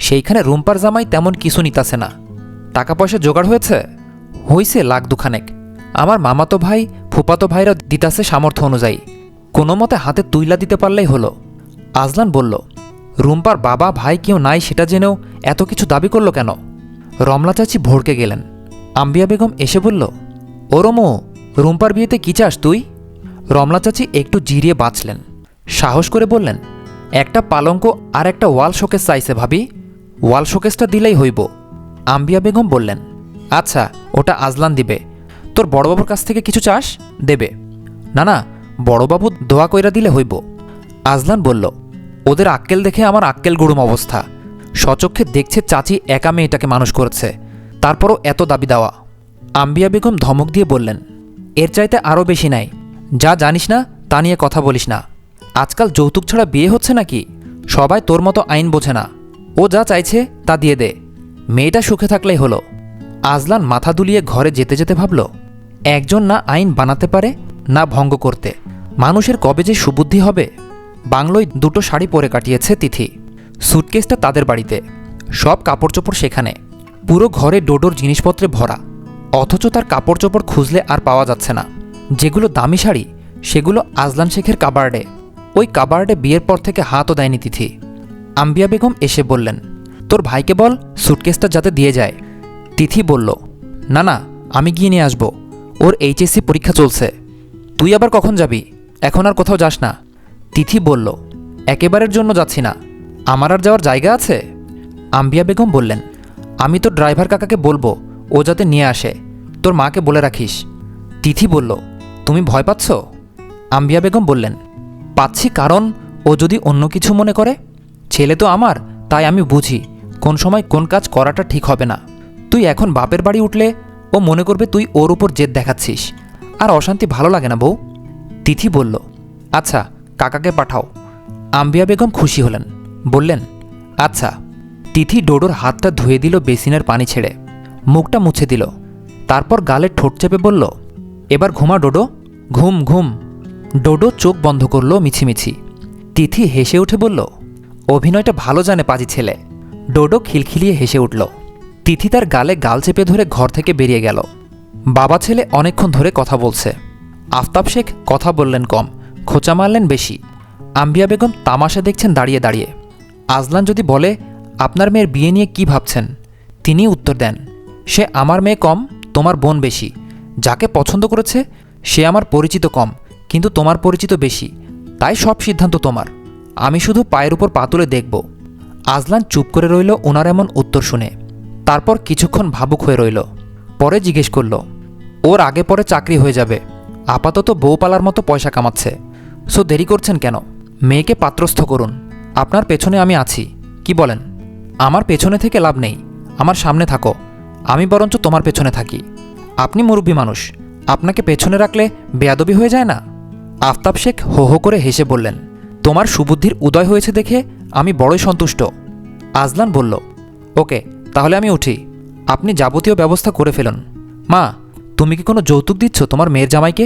সেইখানে রুম্পার জামাই তেমন কিছু নিতাছে না। টাকা পয়সা জোগাড় হয়েছে? হইছে লাখ দুখানেক। আমার মামাতো ভাই ফুপাতো ভাইরা দিতাছে সামর্থ্য অনুযায়ী, কোনো মতে হাতে তুইলা দিতে পারলেই হলো। আজলান বলল, রুম্পার বাবা ভাই কেউ নাই সেটা জেনেও এত কিছু দাবি করলো কেন? রমলা চাচি ভড়কে গেলেন। আম্বিয়া বেগম এসে বলল, ওরমো, রুম্পার বিয়েতে কি চাস তুই? রমলা চাচি একটু জিরিয়ে বাঁচলেন, সাহস করে বললেন, একটা পালঙ্ক আর একটা ওয়াল শোকেস চাইছে ভাবি, ওয়াল শোকেসটা দিলেই হইব। আম্বিয়া বেগম বললেন, আচ্ছা ওটা আজলান দিবে। তোর বড়বাবুর কাছ থেকে কিছু চাস? দেবে। না না, বড়বাবু দোয়া কইরা দিলে হইব। আজলান বলল, ওদের আক্কেল দেখে আমার আক্কেল গুড়ুম অবস্থা। সচক্ষে দেখছে চাচি একা মেয়েটাকে মানুষ করেছে, তারপরও এত দাবি দেওয়া। আম্বিয়া বেগম ধমক দিয়ে বললেন, এর চাইতে আরও বেশি নাই। যা জানিস না তা নিয়ে কথা বলিস না। আজকাল যৌতুক ছাড়া বিয়ে হচ্ছে নাকি? সবাই তোর মতো আইন বোঝে না। ও যা চাইছে তা দিয়ে দে, মেয়েটা সুখে থাকলেই হলো। আজলান মাথা দুলিয়ে ঘরে যেতে যেতে ভাবল, একজন না আইন বানাতে পারে না ভঙ্গ করতে, মানুষের কবে যে সুবুদ্ধি হবে। বাংলোয় 2টো শাড়ি পরে কাটিয়েছে তিথি। সুটকেসটা তাদের বাড়িতে, সব কাপড় চোপড় সেখানে। পুরো ঘরে ডোডোর জিনিসপত্রে ভরা, অথচ তার কাপড় চোপড় খুঁজলে আর পাওয়া যাচ্ছে না। যেগুলো দামি শাড়ি সেগুলো আজলান শেখের কাবার্ডে। ওই কাবার্ডে বিয়ের পর থেকে হাতও দেয়নি তিথি। আম্বিয়া বেগম এসে বললেন, তোর ভাইকে বল সুটকেসটা যাতে দিয়ে যায়। তিথি বলল, না না, আমি গিয়ে নিয়ে আসবো, ওর এইচএসসি পরীক্ষা চলছে। তুই আবার কখন যাবি? এখন আর কোথাও যাস না। তিথি বলল, একেবারের জন্য যাচ্ছি না, আমার আর যাওয়ার জায়গা আছে। আম্বিয়া বেগম বললেন, আমি তো ড্রাইভার কাকাকে বলবো ও যাতে নিয়ে আসে, তোর মাকে বলে রাখিস। তিথি বলল, তুমি ভয় পাচ্ছ? আম্বিয়া বেগম বললেন, পাচ্ছি কারণ ও যদি অন্য কিছু মনে করে। ছেলে তো আমার, তাই আমি বুঝি কোন সময় কোন কাজ করাটা ঠিক হবে না। তুই এখন বাপের বাড়ি উঠলে ও মনে করবে তুই ওর উপর জেদ দেখাচ্ছিস, আর অশান্তি ভালো লাগে না বউ। তিথি বলল, আচ্ছা কাকাকে পাঠাও। আম্বিয়া বেগম খুশি হলেন, বললেন, আচ্ছা। তিথি ডোডোর হাতটা ধুয়ে দিল বেসিনের পানি ছেড়ে, মুখটা মুছে দিল, তারপর গালে ঠোঁট চেপে বলল, এবার ঘুমা ডোডো, ঘুম ঘুম। ডোডো চোখ বন্ধ করল মিছিমিছি। তিথি হেসে উঠে বলল, অভিনয়টা ভালো জানে পাজি ছেলে। ডোডো খিলখিলিয়ে হেসে উঠল। তিথি তার গালে গাল চেপে ধরে ঘর থেকে বেরিয়ে গেল। বাবা ছেলে অনেকক্ষণ ধরে কথা বলছে। আফতাব শেখ কথা বললেন কম, খোঁচা মারলেন বেশি। আম্বিয়া বেগম তামাশা দেখছেন দাঁড়িয়ে দাঁড়িয়ে। আজলান যদি বলে, আপনার মেয়ের বিয়ে নিয়ে কি ভাবছেন, তিনি উত্তর দেন, সে আমার মেয়ে কম তোমার বোন বেশি। যাকে পছন্দ করেছে সে আমার পরিচিত কম, কিন্তু তোমার পরিচিত বেশি, তাই সব সিদ্ধান্ত তোমার। আমি শুধু পায়ের উপর পা তুলে দেখব। আজলান চুপ করে রইল ওনার এমন উত্তর শুনে। তারপর কিছুক্ষণ ভাবুক হয়ে রইল। পরে জিজ্ঞেস করল, ওর আগে পরে চাকরি হয়ে যাবে, আপাতত বউ পালার মতো পয়সা কামাচ্ছে, সো দেরি করছেন কেন? মেয়েকে পাত্রস্থ করুন। আপনার পেছনে আমি আছি, কি বলেন? আমার পেছনে থেকে লাভ নেই, আমার সামনে থাকো, আমি বরঞ্চ তোমার পেছনে থাকি। আপনি মুরব্বী মানুষ, আপনাকে পেছনে রাখলে বেয়াদবি হয়ে যায় না? আফতাব শেখ হো হো করে হেসে বললেন, তোমার সুবুদ্ধির উদয় হয়েছে দেখে আমি বড়ই সন্তুষ্ট। আজলান বলল, ওকে, তাহলে আমি উঠি, আপনি যাবতীয় ব্যবস্থা করে ফেলুন। মা, তুমি কি কোনো যৌতুক দিচ্ছ তোমার মেয়ের জামাইকে?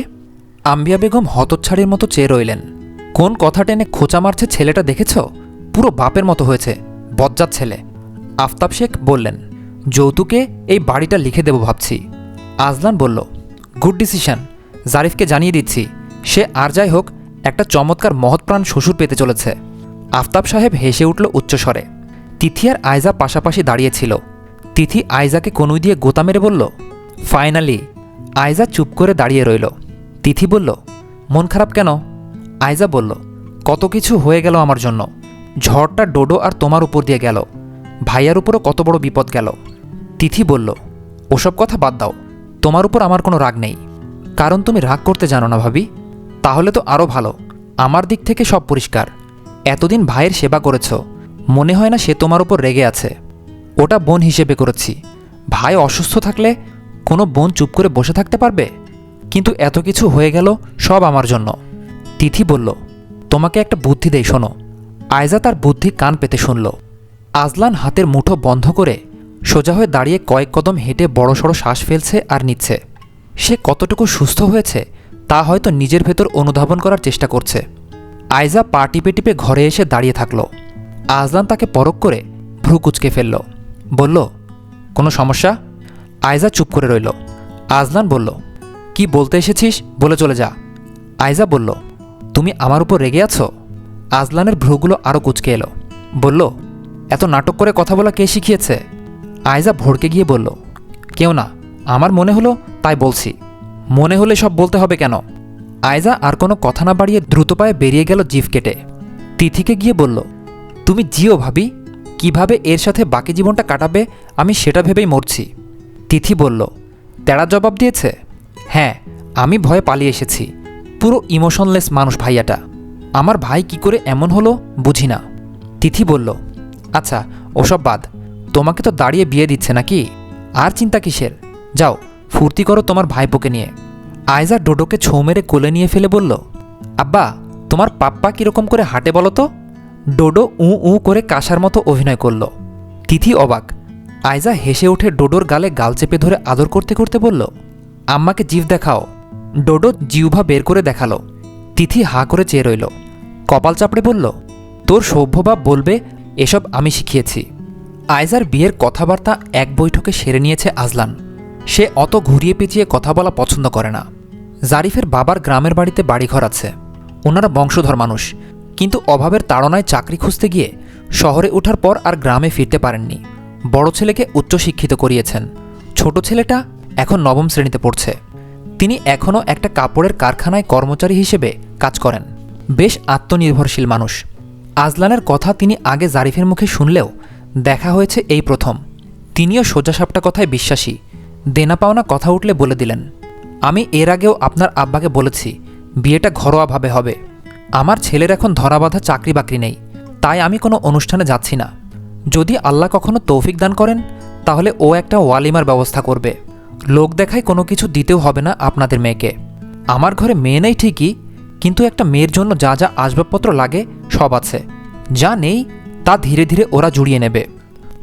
আম্বিয়া বেগম হতচ্ছাড়ির মতো চেয়ে রইলেন। কোন কথা টেনে খোঁচা মারছে ছেলেটা দেখেছ? পুরো বাপের মতো হয়েছে, বজ্জাত ছেলে। আফতাব শেখ বললেন, যৌতুকে এই বাড়িটা লিখে দেব ভাবছি। আজলান বলল, গুড ডিসিশন, জারিফকে জানিয়ে দিচ্ছি, সে আর যাই হোক একটা চমৎকার মহৎপ্রাণ শ্বশুর পেতে চলেছে। আফতাব সাহেব হেসে উঠল উচ্চস্বরে। তিথি আর আয়জা পাশাপাশি দাঁড়িয়েছিল। তিথি আয়জাকে কনুই দিয়ে গোতা মেরে বলল, ফাইনালি। আয়জা চুপ করে দাঁড়িয়ে রইল। তিথি বলল, মন খারাপ কেন? আয়জা বলল, কত কিছু হয়ে গেল আমার জন্য। ঝড়টা ডোডো আর তোমার উপর দিয়ে গেল, ভাইয়ার উপরও কত বড় বিপদ গেল। তিথি বলল, ওসব কথা বাদ দাও, তোমার উপর আমার কোনো রাগ নেই, কারণ তুমি রাগ করতে জানো না ভাবি। তাহলে তো আরও ভালো, আমার দিক থেকে সব পরিষ্কার। এতদিন ভাইয়ের সেবা করেছ, মনে হয় না সে তোমার উপর রেগে আছে। ওটা বোন হিসেবে করেছি। ভাই অসুস্থ থাকলে কোনো বোন চুপ করে বসে থাকতে পারবে? কিন্তু এত কিছু হয়ে গেল সব আমার জন্য। তিথি বলল, তোমাকে একটা বুদ্ধি দেই, শোনো। আয়জা তার বুদ্ধি কান পেতে শুনল। আজলান হাতের মুঠো বন্ধ করে সোজা হয়ে দাঁড়িয়ে কয়েক কদম হেঁটে বড়সড় শ্বাস ফেলছে আর নিচ্ছে। সে কতটুকু সুস্থ হয়েছে তা হয়তো নিজের ভেতর অনুধাবন করার চেষ্টা করছে। আয়জা পা টিপে টিপে ঘরে এসে দাঁড়িয়ে থাকল। আজলান তাকে পরখ করে ভ্রু কুচকে ফেলল। বলল, কোনো সমস্যা? আয়জা চুপ করে রইল। আজলান বলল, কি বলতে এসেছিস বলে চলে যা। আয়জা বলল, তুমি আমার উপর রেগে আছো? আজলানের ভ্রুগুলো আরও কুচকে এলো। বলল, এত নাটক করে কথা বলা কে শিখিয়েছে? আয়জা ভড়কে গিয়ে বলল, কেউ না, আমার মনে হলো তাই বলছি। মনে হলে সব বলতে হবে কেন? আয়জা আর কোনো কথা না বাড়িয়ে দ্রুত পায়ে বেরিয়ে গেল জিভ কেটে। তিথিকে গিয়ে বলল, তুমি জিও ভাবি, কিভাবে এর সাথে বাকি জীবনটা কাটাবে আমি সেটা ভেবেই মরছি। তিথি বলল, তেড়া জবাব দিয়েছে? হ্যাঁ, আমি ভয়ে পালিয়ে এসেছি। পুরো ইমোশনলেস মানুষ ভাইয়াটা। আমার ভাই কি করে এমন হলো বুঝি না। তিথি বলল, আচ্ছা ওসব বাদ, তোমাকে তো দাঁড়িয়ে বিয়ে দিচ্ছে নাকি? আর চিন্তা কিসের? যাও ফুর্তি করো তোমার ভাইপোকে নিয়ে। আয়জা ডোডোকে ছৌ মেরে কোলে নিয়ে ফেলে বলল, আব্বা, তোমার পাপ্পা কীরকম করে হাঁটে বলো তো? ডোডো উ উ করে কাঁসার মতো অভিনয় করল। তিথি অবাক। আয়জা হেসে উঠে ডোডোর গালে গাল চেপে ধরে আদর করতে করতে বলল, আম্মাকে জিভ দেখাও। ডোডো জিহ্বা বের করে দেখালো। তিথি হাঁ করে চেয়ে রইল। কপাল চাপড়ে বলল, তোর সভ্য বাপ বলবে এসব আমি শিখিয়েছি। আয়জার বিয়ের কথাবার্তা এক বৈঠকে সেরে নিয়েছে আজলান। সে অত ঘুরিয়ে পেঁচিয়ে কথা বলা পছন্দ করে না। জারিফের বাবার গ্রামের বাড়িতে বাড়িঘর আছে, ওনারা বংশধর মানুষ, কিন্তু অভাবের তাড়নায় চাকরি খুঁজতে গিয়ে শহরে ওঠার পর আর গ্রামে ফিরতে পারেননি। বড় ছেলেকে উচ্চশিক্ষিত করিয়েছেন, ছোট ছেলেটা এখন নবম শ্রেণীতে পড়ছে। তিনি এখনও একটা কাপড়ের কারখানায় কর্মচারী হিসেবে কাজ করেন। বেশ আত্মনির্ভরশীল মানুষ। আজলানের কথা তিনি আগে জারিফের মুখে শুনলেও দেখা হয়েছে এই প্রথম। তিনিও সোজাসাপটা কথায় বিশ্বাসী। দেনা পাওনা কথা উঠলে বলে দিলেন, আমি এর আগেও আপনার আব্বাকে বলেছি বিয়েটা ঘরোয়াভাবে হবে। আমার ছেলের এখন ধরাবাঁধা চাকরি বাকরি নেই, তাই আমি কোনো অনুষ্ঠানে যাচ্ছি না। যদি আল্লাহ কখনো তৌফিক দান করেন তাহলে ও একটা ওয়ালিমার ব্যবস্থা করবে। লোক দেখায় কোনো কিছু দিতেও হবে না আপনাদের মেয়েকে। আমার ঘরে মেয়ে নেই ঠিকই, কিন্তু একটা মেয়ের জন্য যা যা আসবাবপত্র লাগে সব আছে। যা নেই তা ধীরে ধীরে ওরা জুড়িয়ে নেবে।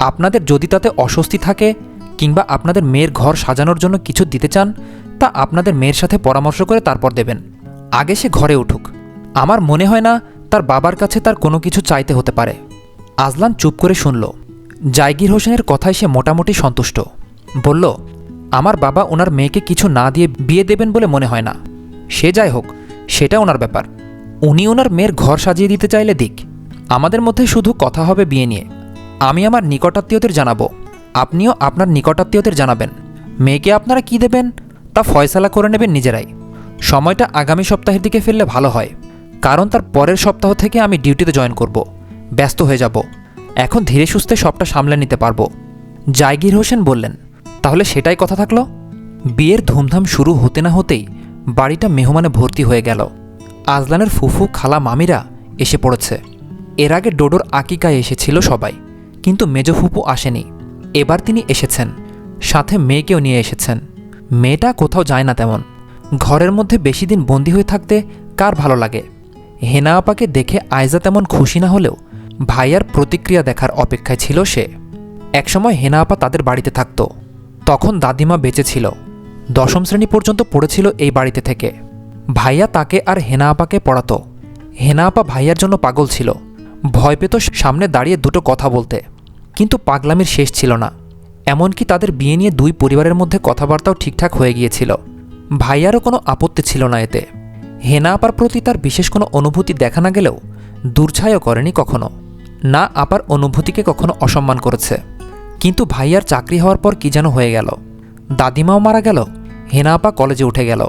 আপনাদের যদি তাতে অস্বস্তি থাকে কিংবা আপনাদের মেয়ের ঘর সাজানোর জন্য কিছু দিতে চান, তা আপনাদের মেয়ের সাথে পরামর্শ করে তারপর দেবেন। আগে সে ঘরে উঠুক। আমার মনে হয় না তার বাবার কাছে তার কোনো কিছু চাইতে হতে পারে। আজলান চুপ করে শুনল। জায়গির হোসেনের কথায় সে মোটামুটি সন্তুষ্ট। বলল, আমার বাবা ওনার মেয়েকে কিছু না দিয়ে বিয়ে দেবেন বলে মনে হয় না। সে যাই হোক, সেটা ওনার ব্যাপার। উনি ওনার মেয়ের ঘর সাজিয়ে দিতে চাইলে দিক, আমাদের মধ্যে শুধু কথা হবে বিয়ে নিয়ে। আমি আমার নিকটাত্মীয়দের জানাবো, আপনিও আপনার নিকটাত্মীয়দের জানাবেন। মেয়েকে আপনারা কি দেবেন তা ফয়সালা করে নেবেন নিজেরাই। সময়টা আগামী সপ্তাহের দিকে ফেললে ভালো হয়, কারণ তার পরের সপ্তাহ থেকে আমি ডিউটিতে জয়েন করব, ব্যস্ত হয়ে যাব। এখন ধীরে সুস্থে সবটা সামলে নিতে পারবো। জায়গির হোসেন বললেন, তাহলে সেটাই কথা থাকলো। বিয়ের ধুমধাম শুরু হতে না হতেই বাড়িটা মেহমানে ভর্তি হয়ে গেল। আজলানের ফুফু, খালা, মামিরা এসে পড়েছে। এর আগে ডোডোর আকিকায় এসেছিল সবাই, কিন্তু মেজো ফুপু আসেনি। এবার তিনি এসেছেন, সাথে মেয়েকেও নিয়ে এসেছেন। মেয়েটা কোথাও যায় না তেমন। ঘরের মধ্যে বেশি দিন বন্দী হয়ে থাকতে কার ভালো লাগে। হেনা আপাকে দেখে আয়জা তেমন খুশি না হলেও ভাইয়ার প্রতিক্রিয়া দেখার অপেক্ষায় ছিল সে। একসময় হেনা আপা তাদের বাড়িতে থাকত, তখন দাদিমা বেঁচে ছিল। 10ম শ্রেণী পর্যন্ত পড়েছিল এই বাড়িতে থেকে। ভাইয়া তাকে আর হেনা আপাকে পড়াতো। হেনা আপা ভাইয়ার জন্য পাগল ছিল, ভয় পেত সামনে দাঁড়িয়ে দুটো কথা বলতে, কিন্তু পাগলামির শেষ ছিল না। এমনকি তাদের বিয়ে নিয়ে দুই পরিবারের মধ্যে কথাবার্তাও ঠিকঠাক হয়ে গিয়েছিল। ভাইয়ারও কোনো আপত্তি ছিল না এতে। হেনা আপার প্রতি তার বিশেষ কোনো অনুভূতি দেখা না গেলেও দূরছায়াও করেনি কখনো, না আপার অনুভূতিকে কখনো অসম্মান করেছে। কিন্তু ভাইয়ার চাকরি হওয়ার পর কি যেন হয়ে গেল। দাদিমাও মারা গেল, হেনা আপা কলেজে উঠে গেল,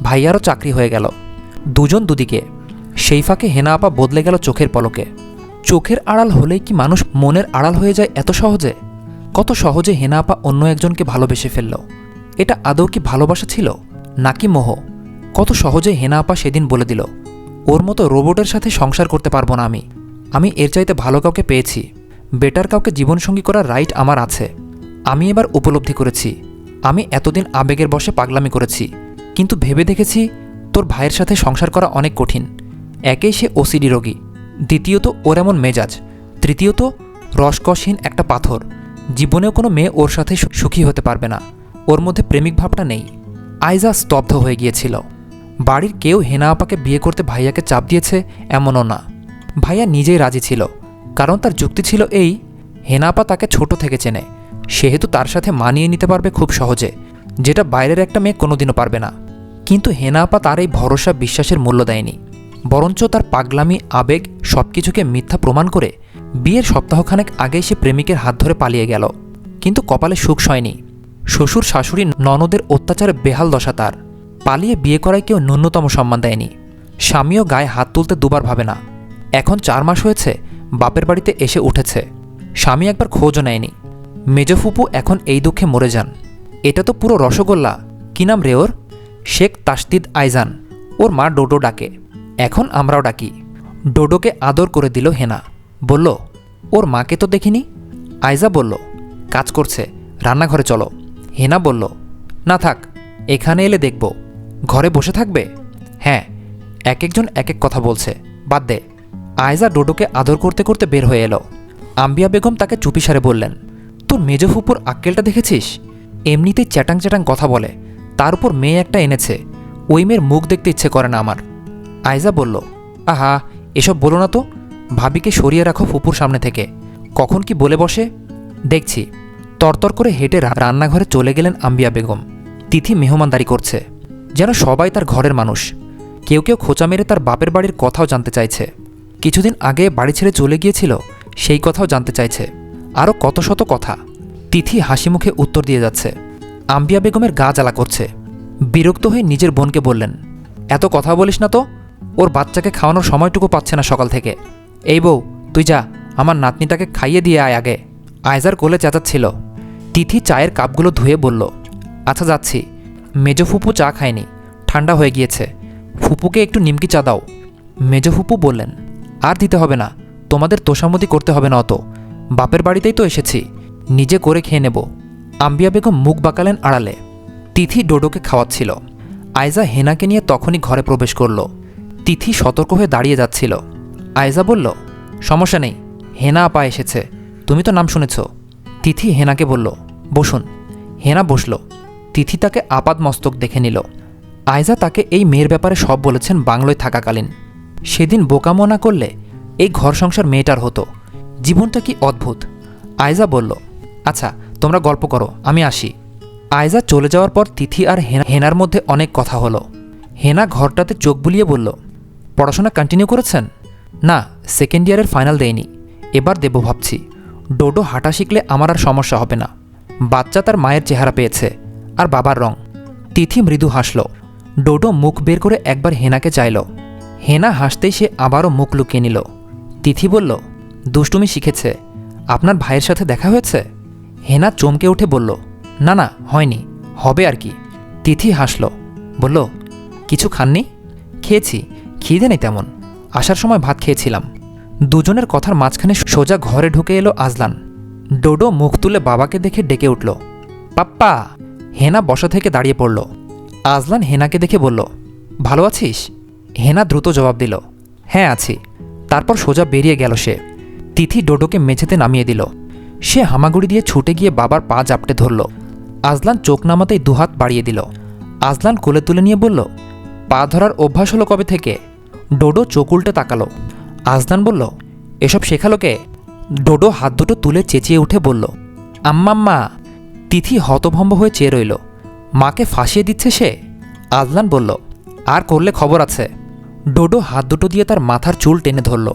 ভাইয়ারও চাকরি হয়ে গেল। দুজন দুদিকে। সেই ফাঁকে হেনা আপা বদলে গেল চোখের পলকে। চোখের আড়াল হলেই কি মানুষ মনের আড়াল হয়ে যায় এত সহজে? কত সহজে হেনা আপা অন্য একজনকে ভালোবেসে ফেলল। এটা আদৌ কি ভালোবাসা ছিল নাকি মোহ? কত সহজে হেনা আপা সেদিন বলে দিল, ওর মতো রোবটের সাথে সংসার করতে পারবো না আমি এর চাইতে ভালো কাউকে পেয়েছি, বেটার কাউকে জীবনসঙ্গী করার রাইট আমার আছে। আমি এবার উপলব্ধি করেছি, আমি এতদিন আবেগের বশে পাগলামি করেছি, কিন্তু ভেবে দেখেছি তোর ভাইয়ের সাথে সংসার করা অনেক কঠিন। একেই সে ওসিডি রোগী, দ্বিতীয়ত ওর এমন মেজাজ, তৃতীয়ত রসকসহীন একটা পাথর। জীবনেও কোনো মেয়ে ওর সাথে সুখী হতে পারবে না, ওর মধ্যে প্রেমিক ভাবটা নেই। আয়জা স্তব্ধ হয়ে গিয়েছিল। বাড়ির কেউ হেনা আপাকে বিয়ে করতে ভাইয়াকে চাপ দিয়েছে এমনও না। ভাইয়া নিজেই রাজি ছিল, কারণ তার যুক্তি ছিল এই, হেনা আপা তাকে ছোট থেকে চেনে, সেহেতু তার সাথে মানিয়ে নিতে পারবে খুব সহজে, যেটা বাইরের একটা মেয়ে কোনোদিনও পারবে না। কিন্তু হেনা আপা তার এই ভরসা বিশ্বাসের মূল্য দেয়নি, বরঞ্চ তার পাগলামি, আবেগ সবকিছুকে মিথ্যা প্রমাণ করে বিয়ের সপ্তাহখানেক আগেই সে প্রেমিকের হাত ধরে পালিয়ে গেল। কিন্তু কপালে সুখ সয়নি। শ্বশুর, শাশুড়ি, ননদের অত্যাচারে বেহাল দশা তার। পালিয়ে বিয়ে করায় কেউ ন্যূনতম সম্মান দেয়নি। স্বামীও গায়ে হাত তুলতে দুবার ভাবে না। এখন 4 মাস হয়েছে বাপের বাড়িতে এসে উঠেছে, স্বামী একবার খোঁজও নেয়নি। মেজো ফুপু এখন এই দুঃখে মরে যান। এটা তো পুরো রসগোল্লা। কি নাম রে ওর? শেখ তাসদিদ আইজান। ওর মা ডোডো ডাকে, এখন আমরাও ডাকি। ডোডোকে আদর করে দিল হেনা, বলল, ওর মাকে তো দেখিনি। আইজা বলল, কাজ করছে, রান্নাঘরে চলো। হেনা বলল, না থাক, এখানে এলে দেখব। ঘরে বসে থাকবে? হ্যাঁ, এক একজন এক এক কথা বলছে, বাদ দে। আয়জা ডোডোকে আদর করতে করতে বের হয়ে এলো। আম্বিয়া বেগম তাকে চুপিসারে বললেন, তোর মেজো ফুপুর আক্কেলটা দেখেছিস? এমনিতেই চ্যাটাং চ্যাটাং কথা বলে, তার উপর মেয়ে একটা এনেছে, ওই মেয়ের মুখ দেখতে ইচ্ছে করে না আমার। আয়জা বলল, আহা, এসব বলো না তো, ভাবিকে সরিয়ে রাখো ফুপুর সামনে থেকে, কখন কি বলে বসে দেখছি। তরতর করে হেঁটে রান্নাঘরে চলে গেলেন আম্বিয়া বেগম। তিথি মেহমানদারি করছে, যেন সবাই তার ঘরের মানুষ। কেউ কেউ খোঁচা মেরে তার বাপের বাড়ির কথাও জানতে চাইছে। কিছুদিন আগে বাড়ি ছেড়ে চলে গিয়েছিল সেই কথাও জানতে চাইছে। আরও কত শত কথা। তিথি হাসি মুখে উত্তর দিয়ে যাচ্ছে। আম্বিয়া বেগমের গা জ্বালা করছে। বিরক্ত হয়ে নিজের বোনকে বললেন, এত কথা বলিস না তো, ওর বাচ্চাকে খাওয়ানোর সময়টুকু পাচ্ছে না সকাল থেকে। এই বউ, তুই যা, আমার নাতনিটাকে খাইয়ে দিয়ে আয় আগে। আয়জার কোলে চেঁচাচ্ছিল। তিথি চায়ের কাপগুলো ধুয়ে বলল, আচ্ছা যাচ্ছি। মেজো ফুপু চা খায়নি, ঠান্ডা হয়ে গিয়েছে, ফুপুকে একটু নিমকি চা দাও। মেজো ফুপু বললেন, আর দিতে হবে না, তোমাদের তোষামতি করতে হবে না অত, বাপের বাড়িতেই তো এসেছি, নিজে করে খেয়ে নেব। আম্বিয়া বেগম মুখ বাঁকালেন আড়ালে। তিথি ডোডোকে খাওয়াচ্ছিল। আয়জা হেনাকে নিয়ে তখনই ঘরে প্রবেশ করল। তিথি সতর্ক হয়ে দাঁড়িয়ে যাচ্ছিল। আয়জা বলল, সমস্যা নেই, হেনা আপা এসেছে, তুমি তো নাম শুনেছ। তিথি হেনাকে বলল, বসুন। হেনা বসল। তিথি তাকে আপাদ মস্তক দেখে নিল। আয়জা তাকে এই মেয়ের ব্যাপারে সব বলেছেন বাংলোয় থাকাকালীন। সেদিন বোকামো না করলে এই ঘর সংসার মেয়েটার হতো। জীবনটা কি অদ্ভুত। আয়জা বলল, আচ্ছা তোমরা গল্প করো, আমি আসি। আয়জা চলে যাওয়ার পর তিথি আর হেনার মধ্যে অনেক কথা হলো। হেনা ঘরটাতে চোখ বুলিয়ে বলল, পড়াশোনা কন্টিনিউ করেছেন? না, সেকেন্ড ইয়ারের ফাইনাল দেয়নি, এবার দেব ভাবছি। ডোডো হাঁটা শিখলে আমার আর সমস্যা হবে না। বাচ্চা তার মায়ের চেহারা পেয়েছে, আর বাবার রং। তিথি মৃদু হাসল। ডোডো মুখ বের করে একবার হেনাকে চাইল। হেনা হাসতেই সে আবারও মুখ লুকিয়ে নিল। তিথি বলল, দুষ্টুমি শিখেছে। আপনার ভাইয়ের সাথে দেখা হয়েছে? হেনা চমকে উঠে বলল, না না, হয়নি, হবে আর কি। তিথি হাসল, বলল, কিছু খাননি? খেয়েছি, খিদে নেই তেমন, আসার সময় ভাত খেয়েছিলাম। দুজনের কথার মাঝখানে সোজা ঘরে ঢুকে এলো আজলান। ডোডো মুখ তুলে বাবাকে দেখে ডেকে উঠল, পাপ্পা। হেনা বসা থেকে দাঁড়িয়ে পড়ল। আজলান হেনাকে দেখে বলল, ভালো আছিস? হেনা দ্রুত জবাব দিল, হ্যাঁ আছি। তারপর সোজা বেরিয়ে গেল সে। তিথি ডোডোকে মেঝেতে নামিয়ে দিল। সে হামাগুড়ি দিয়ে ছুটে গিয়ে বাবার পা জাপটে ধরল। আজলান চোখ নামাতেই দুহাত বাড়িয়ে দিল। আজলান কোলে তুলে নিয়ে বলল, পা ধরার অভ্যাস হলো কবে থেকে? ডোডো চোখ উল্টে তাকালো। আজলান বলল, এসব শেখালো কে? ডোডো হাত দুটো তুলে চেঁচিয়ে উঠে বলল, আম্মাম্মা। তিথি হতভম্ব হয়ে চেয়ে রইল। মাকে ফাঁসিয়ে দিচ্ছে সে? আজলান বলল, আর করলে খবর আছে। ডোডো হাত দুটো দিয়ে তার মাথার চুল টেনে ধরল।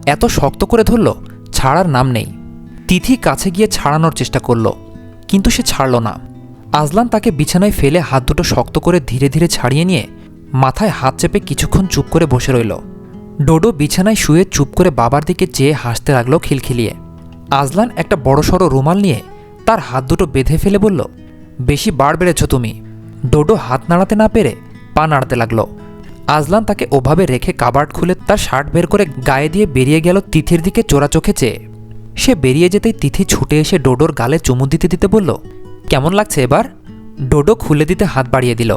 এত শক্ত করে ধরল, ছাড়ার নাম নেই। তিথি কাছে গিয়ে ছাড়ানোর চেষ্টা করল, কিন্তু সে ছাড়ল না। আজলান তাকে বিছানায় ফেলে হাত দুটো শক্ত করে ধীরে ধীরে ছাড়িয়ে নিয়ে মাথায় হাত চেপে কিছুক্ষণ চুপ করে বসে রইল। ডোডো বিছানায় শুয়ে চুপ করে বাবার দিকে চেয়ে হাসতে লাগলো খিলখিলিয়ে। আজলান একটা বড়সড় রুমাল নিয়ে তার হাত দুটো বেঁধে ফেলে বলল, বেশি বাড় বেড়েছ তুমি। ডোডো হাত নাড়াতে না পেরে পা নাড়াতে লাগলো। আজলান তাকে ওভাবে রেখে কাবার্ড খুলে তার শার্ট বের করে গায়ে দিয়ে বেরিয়ে গেল তিথির দিকে চোরা চোখে চেয়ে। সে বেরিয়ে যেতেই তিথি ছুটে এসে ডোডোর গালে চুমু দিতে দিতে বলল, কেমন লাগছে এবার? ডোডো খুলে দিতে হাত বাড়িয়ে দিল।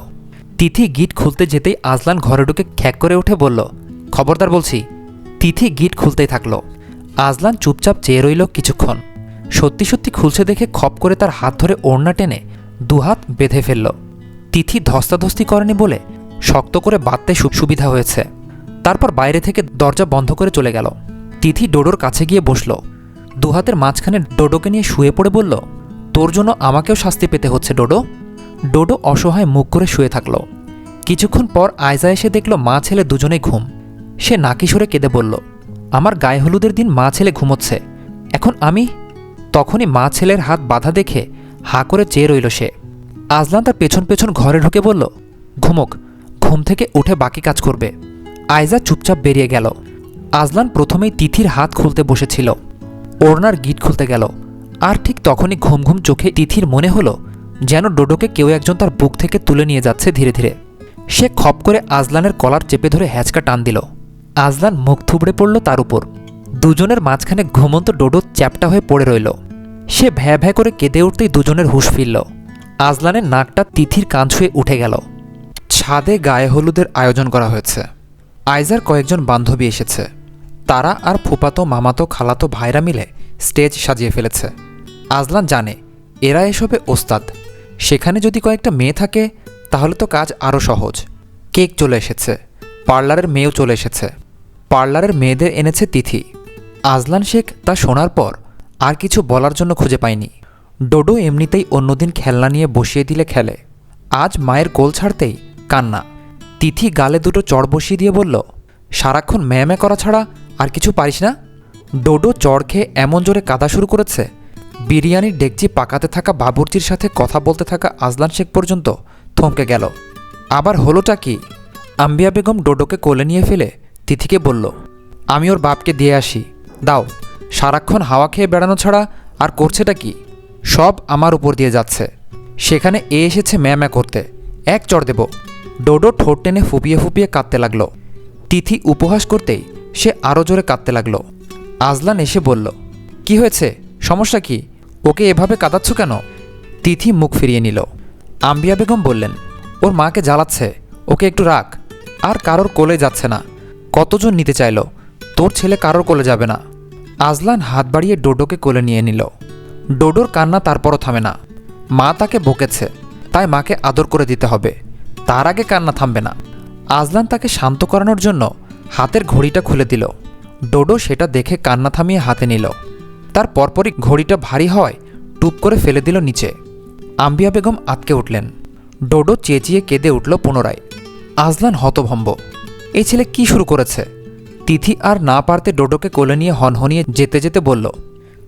তিথি গিট খুলতে যেতেই আজলান ঘরে ঢুকে খ্যাক করে উঠে বলল, খবরদার বলছি। তিথি গিট খুলতেই থাকলো। আজলান চুপচাপ চেয়ে রইল কিছুক্ষণ। সত্যি সত্যি খুলছে দেখে খপ করে তার হাত ধরে ওড়না টেনে দুহাত বেঁধে ফেলল। তিথি ধস্তাধস্তি করেনি বলে শক্ত করে বাঁধতে সুবিধা হয়েছে। তারপর বাইরে থেকে দরজা বন্ধ করে চলে গেল। তিথি ডোডোর কাছে গিয়ে বসল। দুহাতের মাঝখানে ডোডোকে নিয়ে শুয়ে পড়ে বলল, তোর জন্য আমাকেও শাস্তি পেতে হচ্ছে ডোডো। ডোডো অসহায় মুখ করে শুয়ে থাকল। কিছুক্ষণ পর আয়জা এসে দেখল মা ছেলে দুজনেই ঘুম। সে নাকি সরে কেঁদে বলল, আমার গায়ে হলুদের দিন মা ছেলে ঘুমোচ্ছে, এখন আমি? তখনই মা ছেলের হাত বাঁধা দেখে হাঁ করে চেয়ে রইল সে। আজলান তার পেছন পেছন ঘরে ঢুকে বলল, ঘুমোক, ঘুম থেকে উঠে বাকি কাজ করবে। আয়জা চুপচাপ বেরিয়ে গেল। আজলান প্রথমেই তিথির হাত খুলতে বসেছিল। ওড়নার গিট খুলতে গেল। আর ঠিক তখনই ঘুম ঘুম চোখে তিথির মনে হলো যেন ডোডোকে কেউ একজন তার বুক থেকে তুলে নিয়ে যাচ্ছে ধীরে ধীরে। সে খপ করে আজলানের কলার চেপে ধরে হ্যাঁচকা টান দিল। আজলান মুখ থুবড়ে পড়ল তার উপর। দুজনের মাঝখানে ঘুমন্ত ডোডো চ্যাপটা হয়ে পড়ে রইল। সে ভ্যা ভ্যা করে কেঁদে উঠতেই দুজনের হুঁশ ফিরল। আজলানের নাকটা তিথির কান ছুঁয়ে উঠে গেল। ছাদে গায়ে হলুদের আয়োজন করা হয়েছে। আয়জার কয়েকজন বান্ধবী এসেছে। তারা আর ফুপাতো মামাতো খালাতো ভাইরা মিলে স্টেজ সাজিয়ে ফেলেছে। আজলান জানে এরা এসবে ওস্তাদ। সেখানে যদি কয়েকটা মেয়ে থাকে তাহলে তো কাজ আরও সহজ। কেক চলে এসেছে, পার্লারের মেয়েও চলে এসেছে। পার্লারের মেয়েদের এনেছে তিথি। আজলান শেখ তা শোনার পর আর কিছু বলার জন্য খুঁজে পায়নি। ডোডো এমনিতেই অন্যদিন খেলনা নিয়ে বসিয়ে দিলে খেলে, আজ মায়ের কোল ছাড়তেই কান্না। তিথি গালে দুটো চড় বসিয়ে দিয়ে বলল, সারাক্ষণ ম্যামে করা ছাড়া আর কিছু পারিস না? ডোডো চড় খেয়ে এমন জোরে কাঁদা শুরু করেছে, বিরিয়ানির ডেকচি পাকাতে থাকা বাবুর্চির সাথে কথা বলতে থাকা আজলান শেখ পর্যন্ত থমকে গেল। আবার হলোটা কি? আম্বিয়া বেগম ডোডোকে কোলে নিয়ে ফেলে তিথিকে বলল, আমি ওর বাপকে দিয়ে আসি, দাও। সারাক্ষণ হাওয়া খেয়ে বেড়ানো ছাড়া আর করছেটা কি? সব আমার উপর দিয়ে যাচ্ছে। সেখানে এসেছে ম্যামে করতে, এক চড় দেব। ডোডো ঠোঁট টেনে ফুপিয়ে ফুপিয়ে কাঁদতে লাগলো। তিথি উপহাস করতেই সে আরও জোরে কাঁদতে লাগলো। আজলান এসে বলল, কি হয়েছে, সমস্যা কি? ওকে এভাবে কাঁদাচ্ছ কেন? তিথি মুখ ফিরিয়ে নিল। আম্বিয়া বেগম বললেন, ওর মাকে জ্বালাচ্ছে, ওকে একটু রাখ। আর কারোর কোলে যাচ্ছে না। কতজন নিতে চাইল, তোর ছেলে কারোর কোলে যাবে না। আজলান হাত বাড়িয়ে ডোডোকে কোলে নিয়ে নিল। ডোডোর কান্না তারপরও থামে না। মা তাকে বকেছে, তাই মাকে আদর করে দিতে হবে, তার আগে কান্না থামবে না। আজলান তাকে শান্ত করানোর জন্য হাতের ঘড়িটা খুলে দিল। ডোডো সেটা দেখে কান্না থামিয়ে হাতে নিল। তার পরপরই ঘড়িটা ভারী হওয়ায় টুপ করে ফেলে দিল নিচে। আম্বিয়া বেগম আটকে উঠলেন। ডোডো চেঁচিয়ে কেঁদে উঠল পুনরায়। আজলান হতভম্ব, এই ছেলে কি শুরু করেছে? তিথি আর না পারতে ডোডোকে কোলে নিয়ে হনহনিয়ে যেতে যেতে বলল,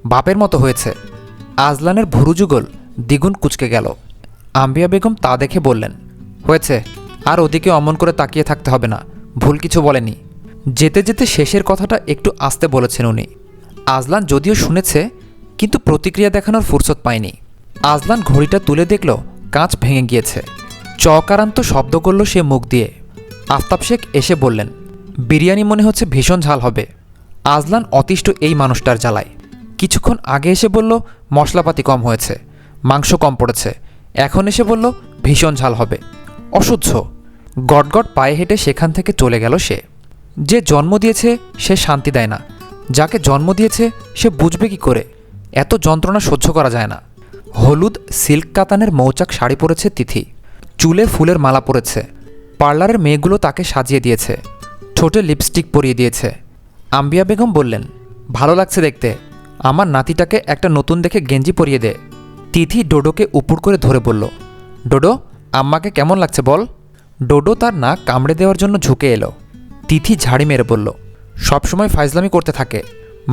বাপের মতো হয়েছে। আজলানের ভুরু যুগল দ্বিগুণ কুঁচকে গেল। আম্বিয়া বেগম তা দেখে বললেন, হয়েছে, আর ওদিকে অমন করে তাকিয়ে থাকতে হবে না, ভুল কিছু বলেনি। যেতে যেতে শেষের কথাটা একটু আস্তে বলেছেন উনি। আজলান যদিও শুনেছে, কিন্তু প্রতিক্রিয়া দেখানোর ফুরসত পায়নি। আজলান ঘড়িটা তুলে দেখল কাঁচ ভেঙে গিয়েছে। চকারান্ত শব্দ করল সে মুখ দিয়ে। আফতাব শেখ এসে বললেন, বিরিয়ানি মনে হচ্ছে ভীষণ ঝাল হবে। আজলান অতিষ্ঠ এই মানুষটার জ্বালায়। কিছুক্ষণ আগে এসে বলল মশলাপাতি কম হয়েছে, মাংস কম পড়েছে, এখন এসে বলল ভীষণ ঝাল হবে। অসহ্য। গটগট পায়ে হেঁটে সেখান থেকে চলে গেল সে। যে জন্ম দিয়েছে সে শান্তি দেয় না, যাকে জন্ম দিয়েছে সে বুঝবে কি করে এত যন্ত্রণা সহ্য করা যায় না। হলুদ সিল্ক কাতানের মৌচাক শাড়ি পরেছে তিথি, চুলে ফুলের মালা পরেছে। পার্লারের মেয়েগুলো তাকে সাজিয়ে দিয়েছে, ঠোঁটে লিপস্টিক পরিয়ে দিয়েছে। আম্বিয়া বেগম বললেন, ভালো লাগছে দেখতে, আমার নাতিটাকে একটা নতুন দেখে গেঞ্জি পরিয়ে দে। তিথি ডোডোকে উপুড় করে ধরে বলল, ডোডো, আম্মাকে কেমন লাগছে বল। ডোডো তার নাক কামড়ে দেওয়ার জন্য ঝুঁকে এলো। তিথি ঝাড়ি মেরে বলল, সবসময় ফাইজলামি করতে থাকে,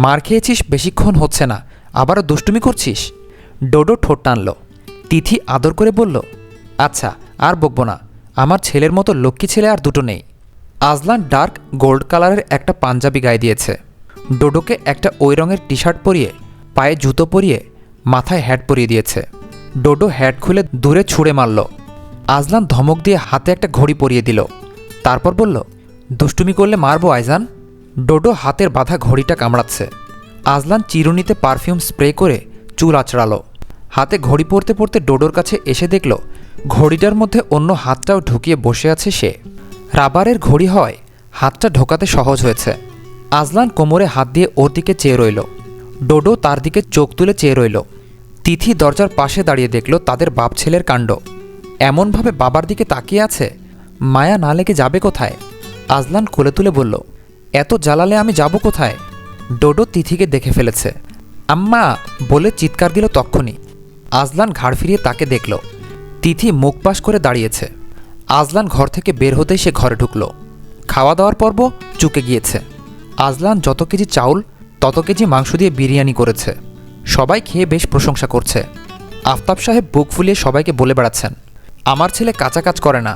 মার খেয়েছিস বেশিক্ষণ হচ্ছে না, আবারও দুষ্টুমি করছিস। ডোডো ঠোঁট টানল। তিথি আদর করে বলল, আচ্ছা আর বকবো না, আমার ছেলের মতো লক্ষ্মী ছেলে আর দুটো নেই। আজলান ডার্ক গোল্ড কালারের একটা পাঞ্জাবি গায়ে দিয়েছে। ডোডোকে একটা ওই রঙের টি শার্ট পরিয়ে, পায়ে জুতো পরিয়ে, মাথায় হ্যাট পরিয়ে দিয়েছে। ডোডো হ্যাট খুলে দূরে ছুঁড়ে মারল। আজলান ধমক দিয়ে হাতে একটা ঘড়ি পরিয়ে দিল। তারপর বলল, দুষ্টুমি করলে মারবো আইজান। ডোডো হাতের বাঁধা ঘড়িটা কামড়াচ্ছে। আজলান চিরুনিতে পারফিউম স্প্রে করে চুল আঁচড়ালো। হাতে ঘড়ি পরতে পরতে ডোডোর কাছে এসে দেখল ঘড়িটার মধ্যে অন্য হাতটাও ঢুকিয়ে বসে আছে সে। রাবারের ঘড়ি হয় হাতটা ঢোকাতে সহজ হয়েছে। আজলান কোমরে হাত দিয়ে ওর দিকে চেয়ে রইল। ডোডো তার দিকে চোখ তুলে চেয়ে রইল। তিথি দরজার পাশে দাঁড়িয়ে দেখল তাদের বাপ ছেলের কাণ্ড। এমনভাবে বাবার দিকে তাকিয়ে আছে, মায়া না লেগে যাবে কোথায়। আজলান কোলে তুলে বলল, এত জ্বালালে আমি যাব কোথায়। ডোডো তিথিকে দেখে ফেলেছে। আম্মা বলে চিৎকার দিল তক্ষুনি। আজলান ঘাড় ফিরিয়ে তাকে দেখল। তিথি মুখ পাশ করে দাঁড়িয়েছে। আজলান ঘর থেকে বের হতেই সে ঘরে ঢুকল। খাওয়া দাওয়ার পর্ব চুকে গিয়েছে। আজলান যত কেজি চাউল তত কেজি মাংস দিয়ে বিরিয়ানি করেছে। সবাই খেয়ে বেশ প্রশংসা করছে। আফতাব সাহেব বুক ফুলিয়ে সবাইকে বলে বেড়াচ্ছেন, আমার ছেলে কাঁচা কাজ করে না,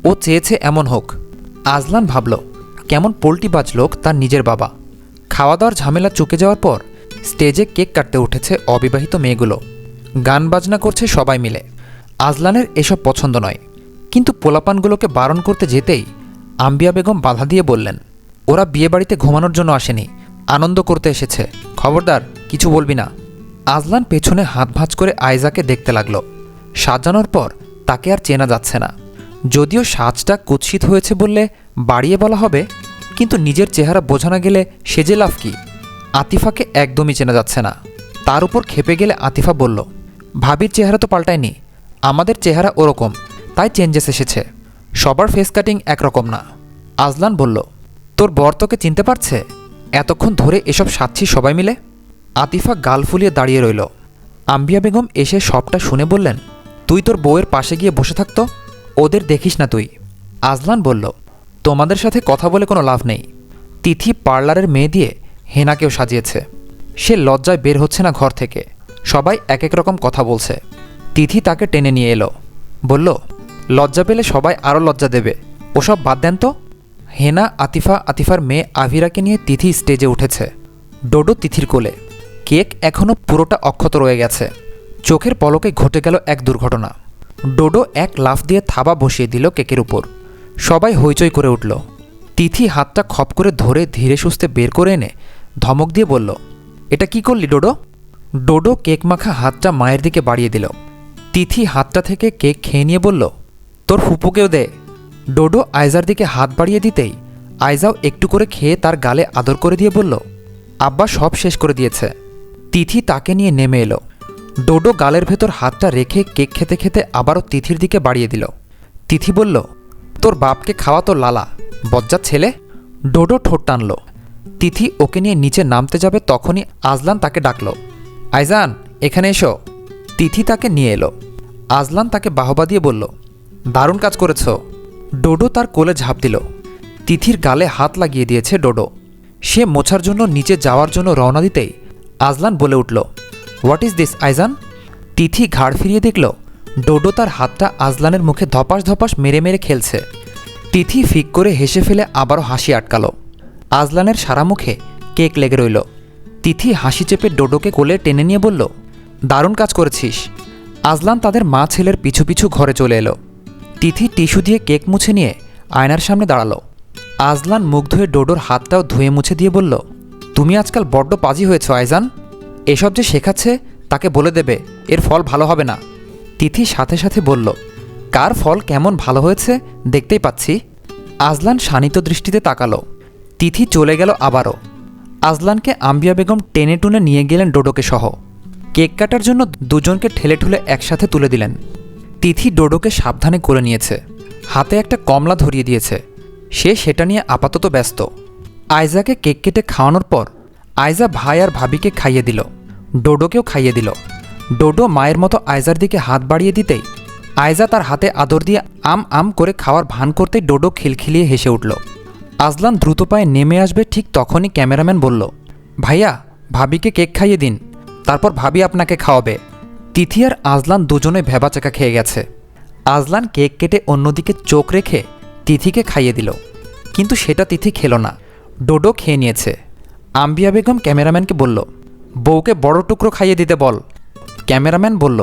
ও চেয়েছে এমন হোক। আজলান ভাবল, কেমন পোল্টিবাজ লোক তার নিজের বাবা। খাওয়া দাওয়ার ঝামেলা চুকে যাওয়ার পর স্টেজে কেক কাটতে উঠেছে অবিবাহিত মেয়েগুলো। গান বাজনা করছে সবাই মিলে। আজলানের এসব পছন্দ নয়, কিন্তু পোলাপানগুলোকে বারণ করতে যেতেই আম্বিয়া বেগম বাধা দিয়ে বললেন, ওরা বিয়েবাড়িতে ঘুমানোর জন্য আসেনি, আনন্দ করতে এসেছে, খবরদার কিছু বলবি না। আজলান পেছনে হাত ভাঁজ করে আয়জাকে দেখতে লাগলো। সাজানোর পর তাকে আর চেনা যাচ্ছে না। যদিও সাজটা কুৎসিত হয়েছে বললে বাড়িয়ে বলা হবে, কিন্তু নিজের চেহারা বোঝানো গেলে সেজে লাভ কি। আতিফাকে একদমই চেনা যাচ্ছে না। তার উপর খেপে গেলে আতিফা বলল, ভাবির চেহারা তো পাল্টায়নি, আমাদের চেহারা ওরকম, তাই চেঞ্জেস এসেছে, সবার ফেস কাটিং একরকম না। আজলান বলল, তোর বর তোকে চিনতে পারছে? এতক্ষণ ধরে এসব সাচ্ছি সবাই মিলে। আতিফা গাল ফুলিয়ে দাঁড়িয়ে রইল। আম্বিয়া বেগম এসে সবটা শুনে বললেন, তুই তোর বউয়ের পাশে গিয়ে বসে থাকতো, ওদের দেখিস না তুই। আজলান বলল, তোমাদের সাথে কথা বলে কোনো লাভ নেই। তিথি পার্লারের মেয়ে দিয়ে হেনাকেও সাজিয়েছে। সে লজ্জায় বের হচ্ছে না ঘর থেকে। সবাই এক এক রকম কথা বলছে। তিথি তাকে টেনে নিয়ে এলো, বলল, লজ্জা পেলে সবাই আরও লজ্জা দেবে, ওসব বাদ দেন তো। হেনা আতিফার মেয়ে আভিরাকে নিয়ে তিথি স্টেজে উঠেছে। ডোডো তিথির কোলে। কেক এখনও পুরোটা অক্ষত রয়ে গেছে। চোখের পলকে ঘটে গেল এক দুর্ঘটনা। ডোডো এক লাফ দিয়ে থাবা বসিয়ে দিল কেকের উপর। সবাই হইচই করে উঠল। তিথি হাতটা খপ করে ধরে ধীরে সুস্থে বের করে এনে ধমক দিয়ে বলল, এটা কি করলি ডোডো? ডোডো কেক মাখা হাতটা মায়ের দিকে বাড়িয়ে দিল। তিথি হাতটা থেকে কেক খেয়ে নিয়ে বলল, তোর ফুপুকেও দে। ডোডো আয়জার দিকে হাত বাড়িয়ে দিতেই আয়জাও একটু করে খেয়ে তার গালে আদর করে দিয়ে বলল, আব্বা সব শেষ করে দিয়েছে। তিথি তাকে নিয়ে নেমে এলো। ডোডো গালের ভেতর হাতটা রেখে কেক খেতে খেতে আবারও তিথির দিকে বাড়িয়ে দিল। তিথি বলল, তোর বাপকে খাওয়া তো লালা, বজ্জাত ছেলে। ডোডো ঠোঁট টানল। তিথি ওকে নিয়ে নিচে নামতে যাবে তখনই আজলান তাকে ডাকল, আইজান এখানে এসো। তিথি তাকে নিয়ে এলো। আজলান তাকে বাহবা দিয়ে বলল, দারুণ কাজ করেছ। ডোডো তার কোলে ঝাঁপ দিল। তিথির গালে হাত লাগিয়ে দিয়েছে ডোডো। সে মোছার জন্য নিচে যাওয়ার জন্য রওনা দিতেই আজলান বলে উঠল, হোয়াট ইজ দিস আইজান? তিথি ঘাড় ফিরিয়ে দেখল ডোডো তার হাতটা আজলানের মুখে ধপাস ধপাস মেরে মেরে খেলছে। তিথি ফিক করে হেসে ফেলে আবারও হাসি আটকালো। আজলানের সারা মুখে কেক লেগে রইল। তিথি হাসি চেপে ডোডোকে কোলে টেনে নিয়ে বলল, দারুণ কাজ করেছিস। আজলান তাদের মা ছেলের পিছু পিছু ঘরে চলে এলো। তিথি টিস্যু দিয়ে কেক মুছে নিয়ে আয়নার সামনে দাঁড়ালো। আজলান মুখ ধুয়ে ডোডোর হাতটাও ধুয়ে মুছে দিয়ে বলল, তুমি আজকাল বড্ড পাজি হয়েছ আইজান। এসব যে শেখাচ্ছে তাকে বলে দেবে, এর ফল ভালো হবে না। তিথি সাথে সাথে বলল, কার ফল কেমন ভালো হয়েছে দেখতেই পাচ্ছি। আজলান শানিত দৃষ্টিতে তাকালো। তিথি চলে গেল আবারও। আজলানকে আম্বিয়া বেগম টেনে টুনে নিয়ে গেলেন ডোডোকে সহ। কেক কাটার জন্য দুজনকে ঠেলে ঠুলে একসাথে তুলে দিলেন। তিথি ডোডোকে সাবধানে করে নিয়েছে, হাতে একটা কমলা ধরিয়ে দিয়েছে। সে সেটা নিয়ে আপাতত ব্যস্ত। আয়জাকে কেক কেটে খাওয়ানোর পর আয়জা ভাই আর ভাবিকে খাইয়ে দিল, ডোডোকেও খাইয়ে দিল। ডোডো মায়ের মতো আয়জার দিকে হাত বাড়িয়ে দিতেই আয়জা তার হাতে আদর দিয়ে আম আম করে খাওয়ার ভান করতেই ডোডো খিলখিলিয়ে হেসে উঠল। আজলান দ্রুত পায়ে নেমে আসবে ঠিক তখনই ক্যামেরাম্যান বলল, ভাইয়া ভাবিকে কেক খাইয়ে দিন, তারপর ভাবি আপনাকে খাওয়াবে। তিথি আর আজলান দুজনে ভেবাচাকা খেয়ে গেছে। আজলান কেক কেটে অন্যদিকে চোখ রেখে তিথিকে খাইয়ে দিল, কিন্তু সেটা তিথি খেল না, ডোডো খেয়ে নিয়েছে। আম্বিয়া বেগম ক্যামেরাম্যানকে বলল, বউকে বড় টুকরো খাইয়ে দিতে বল। ক্যামেরাম্যান বলল,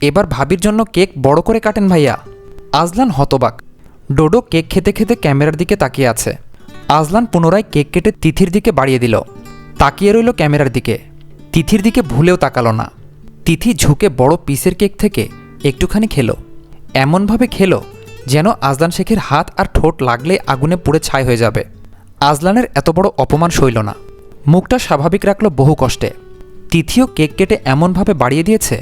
এবার ভাবির জন্য কেক বড় করে কাটেন ভাইয়া। আজলান হতবাক। ডোডো কেক খেতে খেতে ক্যামেরার দিকে তাকিয়ে আছে। আজলান পুনরায় কেক কেটে তিথির দিকে বাড়িয়ে দিল। তাকিয়ে রইল ক্যামেরার দিকে, তিথির দিকে ভুলেও তাকালো না। তিথি ঝুঁকে বড় পিসের কেক থেকে একটুখানি খেলো, এমনভাবে খেলো যেন আজলান শেখের হাত আর ঠোঁট লাগলে আগুনে পুড়ে ছাই হয়ে যাবে। আজলানের এত বড় অপমান সইল না, মুখটা স্বাভাবিক রাখল বহু কষ্টে। তিথিও কেক কেটে এমনভাবে বাড়িয়ে দিয়েছে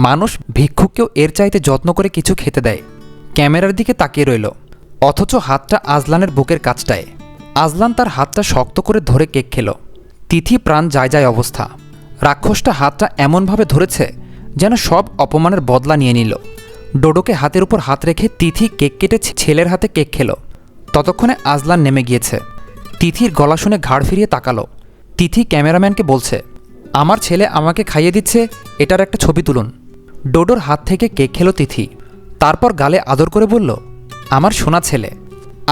মানুষ ভিক্ষুককেও এর চাইতে যত্ন করে কিছু খেতে দেয়। ক্যামেরার দিকে তাকিয়ে রইল, অথচ হাতটা আজলানের বুকের কাছটায়। আজলান তার হাতটা শক্ত করে ধরে কেক খেল। তিথি প্রাণ যায় যায় অবস্থা। রাক্ষসটা হাতটা এমনভাবে ধরেছে যেন সব অপমানের বদলা নিয়ে নিল। ডোডোকে হাতের উপর হাত রেখে তিথি কেক কেটে ছেলের হাতে কেক খেল। ততক্ষণে আজলান নেমে গিয়েছে। তিথির গলা শুনে ঘাড় ফিরিয়ে তাকালো। তিথি ক্যামেরাম্যানকে বলছে, আমার ছেলে আমাকে খাইয়ে দিচ্ছে, এটার একটা ছবি তুলুন। ডোডোর হাত থেকে কেক খেল তিথি, তারপর গালে আদর করে বলল, আমার সোনা ছেলে।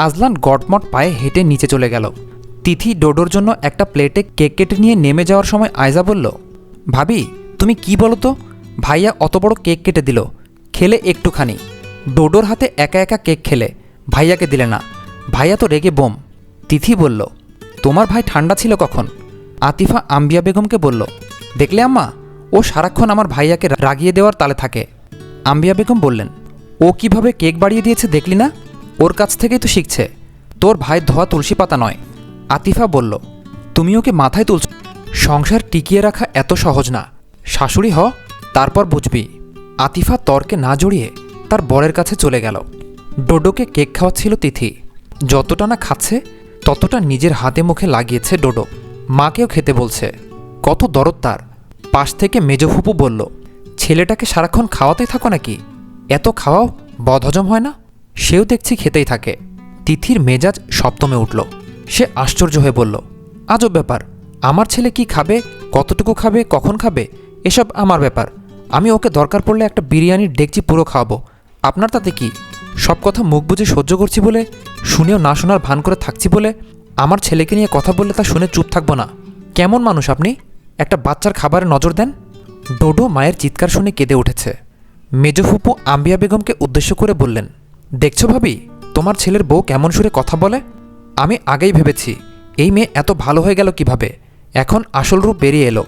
আজলান গটমট পায়ে হেঁটে নিচে চলে গেল। তিথি ডোডোর জন্য একটা প্লেটে কেক কেটে নিয়ে নেমে যাওয়ার সময় আয়জা বলল, ভাবি তুমি কি বলো তো, ভাইয়া অত বড় কেক কেটে দিল, খেলে একটুখানি। ডোডোর হাতে একা একা কেক খেলে, ভাইয়াকে দিলে না, ভাইয়া তো রেগে বোম। তিথি বলল, তোমার ভাই ঠান্ডা ছিল কখন? আতিফা আম্বিয়া বেগমকে বলল, দেখলে আম্মা, ও সারাক্ষণ আমার ভাইয়াকে রাগিয়ে দেওয়ার তালে থাকে। আম্বিয়া বেগম বললেন, ও কিভাবে কেক বাড়িয়ে দিয়েছে দেখলি না? ওর কাছ থেকেই তো শিখছে, তোর ভাই ধোয়া তুলসী পাতা নয়। আতিফা বলল, তুমি ওকে মাথায় তুলছ। সংসার টিকিয়ে রাখা এত সহজ না, শাশুড়ি হ, তারপর বুঝবি। আতিফা তর্কে না জড়িয়ে তার বরের কাছে চলে গেল। ডোডোকে কেক খাওয়াচ্ছিল তিথি। যতটা না খাচ্ছে ততটা নিজের হাতে মুখে লাগিয়েছে ডোডো। মাকেও খেতে বলছে, কত দরদ তার। পাশ থেকে মেজফুপু বলল, ছেলেটাকে সারাক্ষণ খাওয়াতেই থাকো নাকি? এত খাওয়াও বদহজম হয় না? সেও দেখছি খেতেই থাকে। তিথির মেজাজ সপ্তমে উঠল। সে আশ্চর্য হয়ে বলল, আজব ব্যাপার, আমার ছেলে কি খাবে, কতটুকু খাবে, কখন খাবে, এসব আমার ব্যাপার। আমি ওকে দরকার পড়লে একটা বিরিয়ানির ডেকচি পুরো খাওয়াবো, আপনার তাতে কি? সব কথা মুখ বুঝে সহ্য করছি বলে, শুনেও না শোনার ভান করে থাকছি বলে, আমার ছেলেকে নিয়ে কথা বললে তা শুনে চুপ থাকবো না? কেমন মানুষ আপনি? একটা বাচ্চার খাবারে নজর দেন। ডোডো মায়ের চিৎকার শুনে কেঁদে উঠেছে। মেজফুপু আম্বিয়া বেগমকে উদ্দেশ্য করে বললেন, দেখছো ভাবি, তোমার ছেলের বউ কেমন সুরে কথা বলে? আমি আগেই ভেবেছি এই মেয়ে এত ভালো হয়ে গেল কিভাবে, এখন আসল রূপ বেরিয়ে এলো।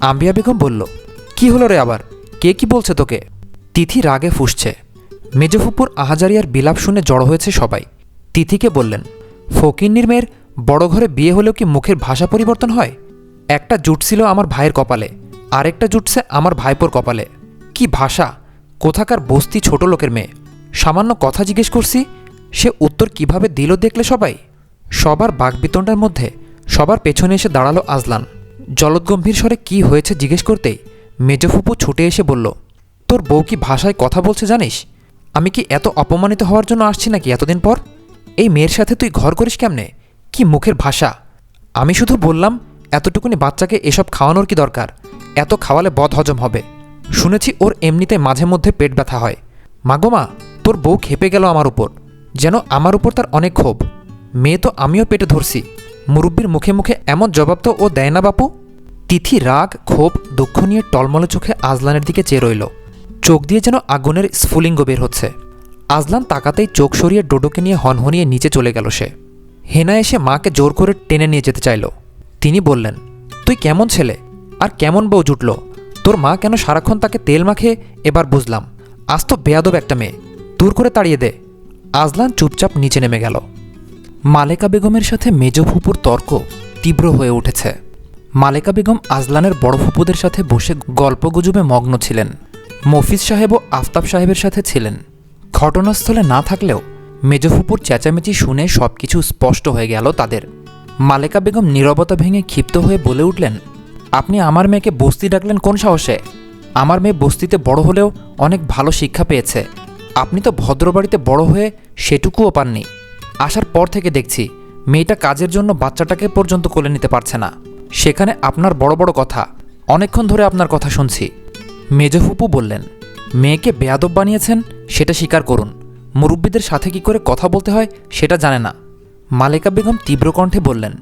আম্বিয়া বেগম বলল, কি হলো রে আবার, কে কি বলছে তোকে? তিথি রাগে ফুঁসছে। মেজফুপুর আহাজারিয়ার বিলাপ শুনে জড়ো হয়েছে সবাই। তিথিকে বললেন, ফকিন্নির মেয়ের বড় ঘরে বিয়ে হলেও কি মুখের ভাষা পরিবর্তন হয়? একটা জুটছিল আমার ভাইয়ের কপালে, আরেকটা জুটছে আমার ভাইপোর কপালে। কি ভাষা! কোথাকার বস্তি ছোট লোকের মেয়ে। সামান্য কথা জিজ্ঞেস করছি, সে উত্তর কিভাবে দিল দেখলে সবাই। সবার বাকবিতণ্ডার মধ্যে সবার পেছনে এসে দাঁড়ালো আজলান। জলদগম্ভীর স্বরে কি হয়েছে জিজ্ঞেস করতেই মেজফুপু ছুটে এসে বলল, তোর বউ কি ভাষায় কথা বলছে জানিস? আমি কি এত অপমানিত হওয়ার জন্য আসছি নাকি এতদিন পর? এই মেয়ের সাথে তুই ঘর করিস কেমনে? কি মুখের ভাষা! আমি শুধু বললাম, এতটুকুনি বাচ্চাকে এসব খাওয়ানোর কি দরকার? এত খাওয়ালে বদহজম হবে। শুনেছি ওর এমনিতে মাঝে মধ্যে পেট ব্যথা হয়। মাগো মা, তোর বউ খেপে গেল আমার উপর, যেন আমার উপর তার অনেক ক্ষোভ। মেয়ে তো আমিও পেটে ধরছি, মুরব্বির মুখে মুখে এমন জবাব তো ও দেয় না বাপু। তিথি রাগ, ক্ষোভ, দুঃখ নিয়ে টলমলে চোখে আজলানের দিকে চেয়ে রইল। চোখ দিয়ে যেন আগুনের স্ফুলিঙ্গ বের হচ্ছে। আজলান তাকাতেই চোখ সরিয়ে ডোডোকে নিয়ে হনহনিয়ে নিচে চলে গেল সে। হেনা এসে মাকে জোর করে টেনে নিয়ে যেতে চাইল। তিনি বললেন, তুই কেমন ছেলে, আর কেমন বউ জুটল? তোর মা কেন সারাক্ষণ তাকে তেল মাখে এবার বুঝলাম। আজ তো বেয়াদব একটা মেয়ে, দূর করে তাড়িয়ে দে। আজলান চুপচাপ নিচে নেমে গেল। মালেকা বেগমের সাথে মেজ ফুপুর তর্ক তীব্র হয়ে উঠেছে। মালেকা বেগম আজলানের বড় ফুপুদের সাথে বসে গল্পগুজবে মগ্ন ছিলেন। মফিজ সাহেবও আফতাব সাহেবের সাথে ছিলেন। ঘটনাস্থলে না থাকলেও মেজ ফুপুর চেঁচামেচি শুনে সবকিছু স্পষ্ট হয়ে গেল তাদের। মালেকা বেগম নীরবতা ভেঙে ক্ষিপ্ত হয়ে বলে উঠলেন, আপনি আমার মেয়েকে বস্তি ডাকলেন কোন সাহসে? আমার মেয়ে বস্তিতে বড় হলেও অনেক ভালো শিক্ষা পেয়েছে। আপনি তো ভদ্রবাড়িতে বড় হয়ে সেটুকুও পাননি। আসার পর থেকে দেখছি মেয়েটা কাজের জন্য বাচ্চাটাকে পর্যন্ত কোলে নিতে পারছে না। সেখানে আপনার বড় বড় কথা, অনেকক্ষণ ধরে আপনার কথা শুনছি। মেজ ফুপু বললেন, মেয়েকে বেয়াদব বানিয়েছেন সেটা স্বীকার করুন, মুরব্বীদের সাথে কি করে কথা বলতে হয় সেটা জানে না। মালেকা বেগম তীব্র কণ্ঠে বললেন,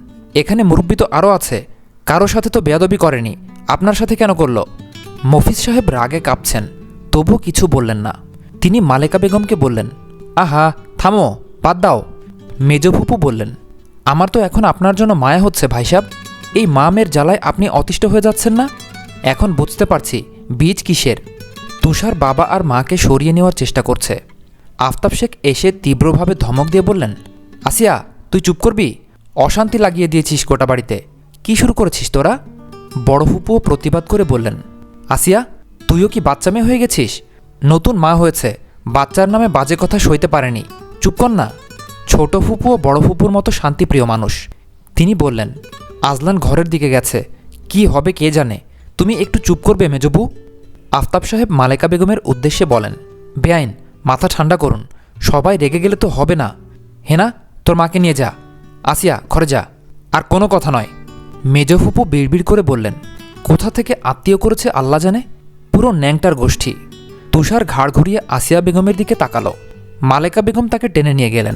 এখানে মুরব্বী তো আরও আছে, কারো সাথে তো বেয়াদবি করেনি, আপনার সাথে কেন করল? মফিজ সাহেব রাগে কাঁপছেন, তবু কিছু বললেন না। তিনি মালেকা বেগমকে বললেন, আহা থামো, বাদ দাও। মেজ ফুপু বললেন, আমার তো এখন আপনার জন্য মায়া হচ্ছে ভাই সাহেব। এই মা মেয়ের জ্বালায় আপনি অতিষ্ঠ হয়ে যাচ্ছেন না? এখন বুঝতে পারছি বীজ কিসের। তুষার বাবা আর মাকে সরিয়ে নেওয়ার চেষ্টা করছে। আফতাব শেখ এসে তীব্রভাবে ধমক দিয়ে বললেন, আসিয়া তুই চুপ করবি? অশান্তি লাগিয়ে দিয়েছিস গোটা বাড়িতে। কি শুরু করেছিস তোরা? বড় ফুপুও প্রতিবাদ করে বললেন, আসিয়া তুইও কি বাচ্চা মেয়ে হয়ে গেছিস? নতুন মা হয়েছে, বাচ্চার নামে বাজে কথা সইতে পারেনি, চুপ কর না। ছোট ফুপুও বড় ফুপুর মতো শান্তিপ্রিয় মানুষ। তিনি বললেন, আজলান ঘরের দিকে গেছে, কি হবে কে জানে, তুমি একটু চুপ করবে মেজবু? আফতাব সাহেব মালেকা বেগমের উদ্দেশ্যে বলেন, বেআইন মাথা ঠান্ডা করুন, সবাই রেগে গেলে তো হবে না। হেনা তোর মাকে নিয়ে যা, আসিয়া ঘরে যা, আর কোনো কথা নয়। মেজ ফুপু বিড়বিড় করে বললেন, কোথা থেকে আত্মীয় করেছে আল্লাহ জানে, পুরো ন্যাংটার গোষ্ঠী। তুষার ঘাড় ঘুরিয়ে আসিয়া বেগমের দিকে তাকালো। মালেকা বেগম তাকে টেনে নিয়ে গেলেন।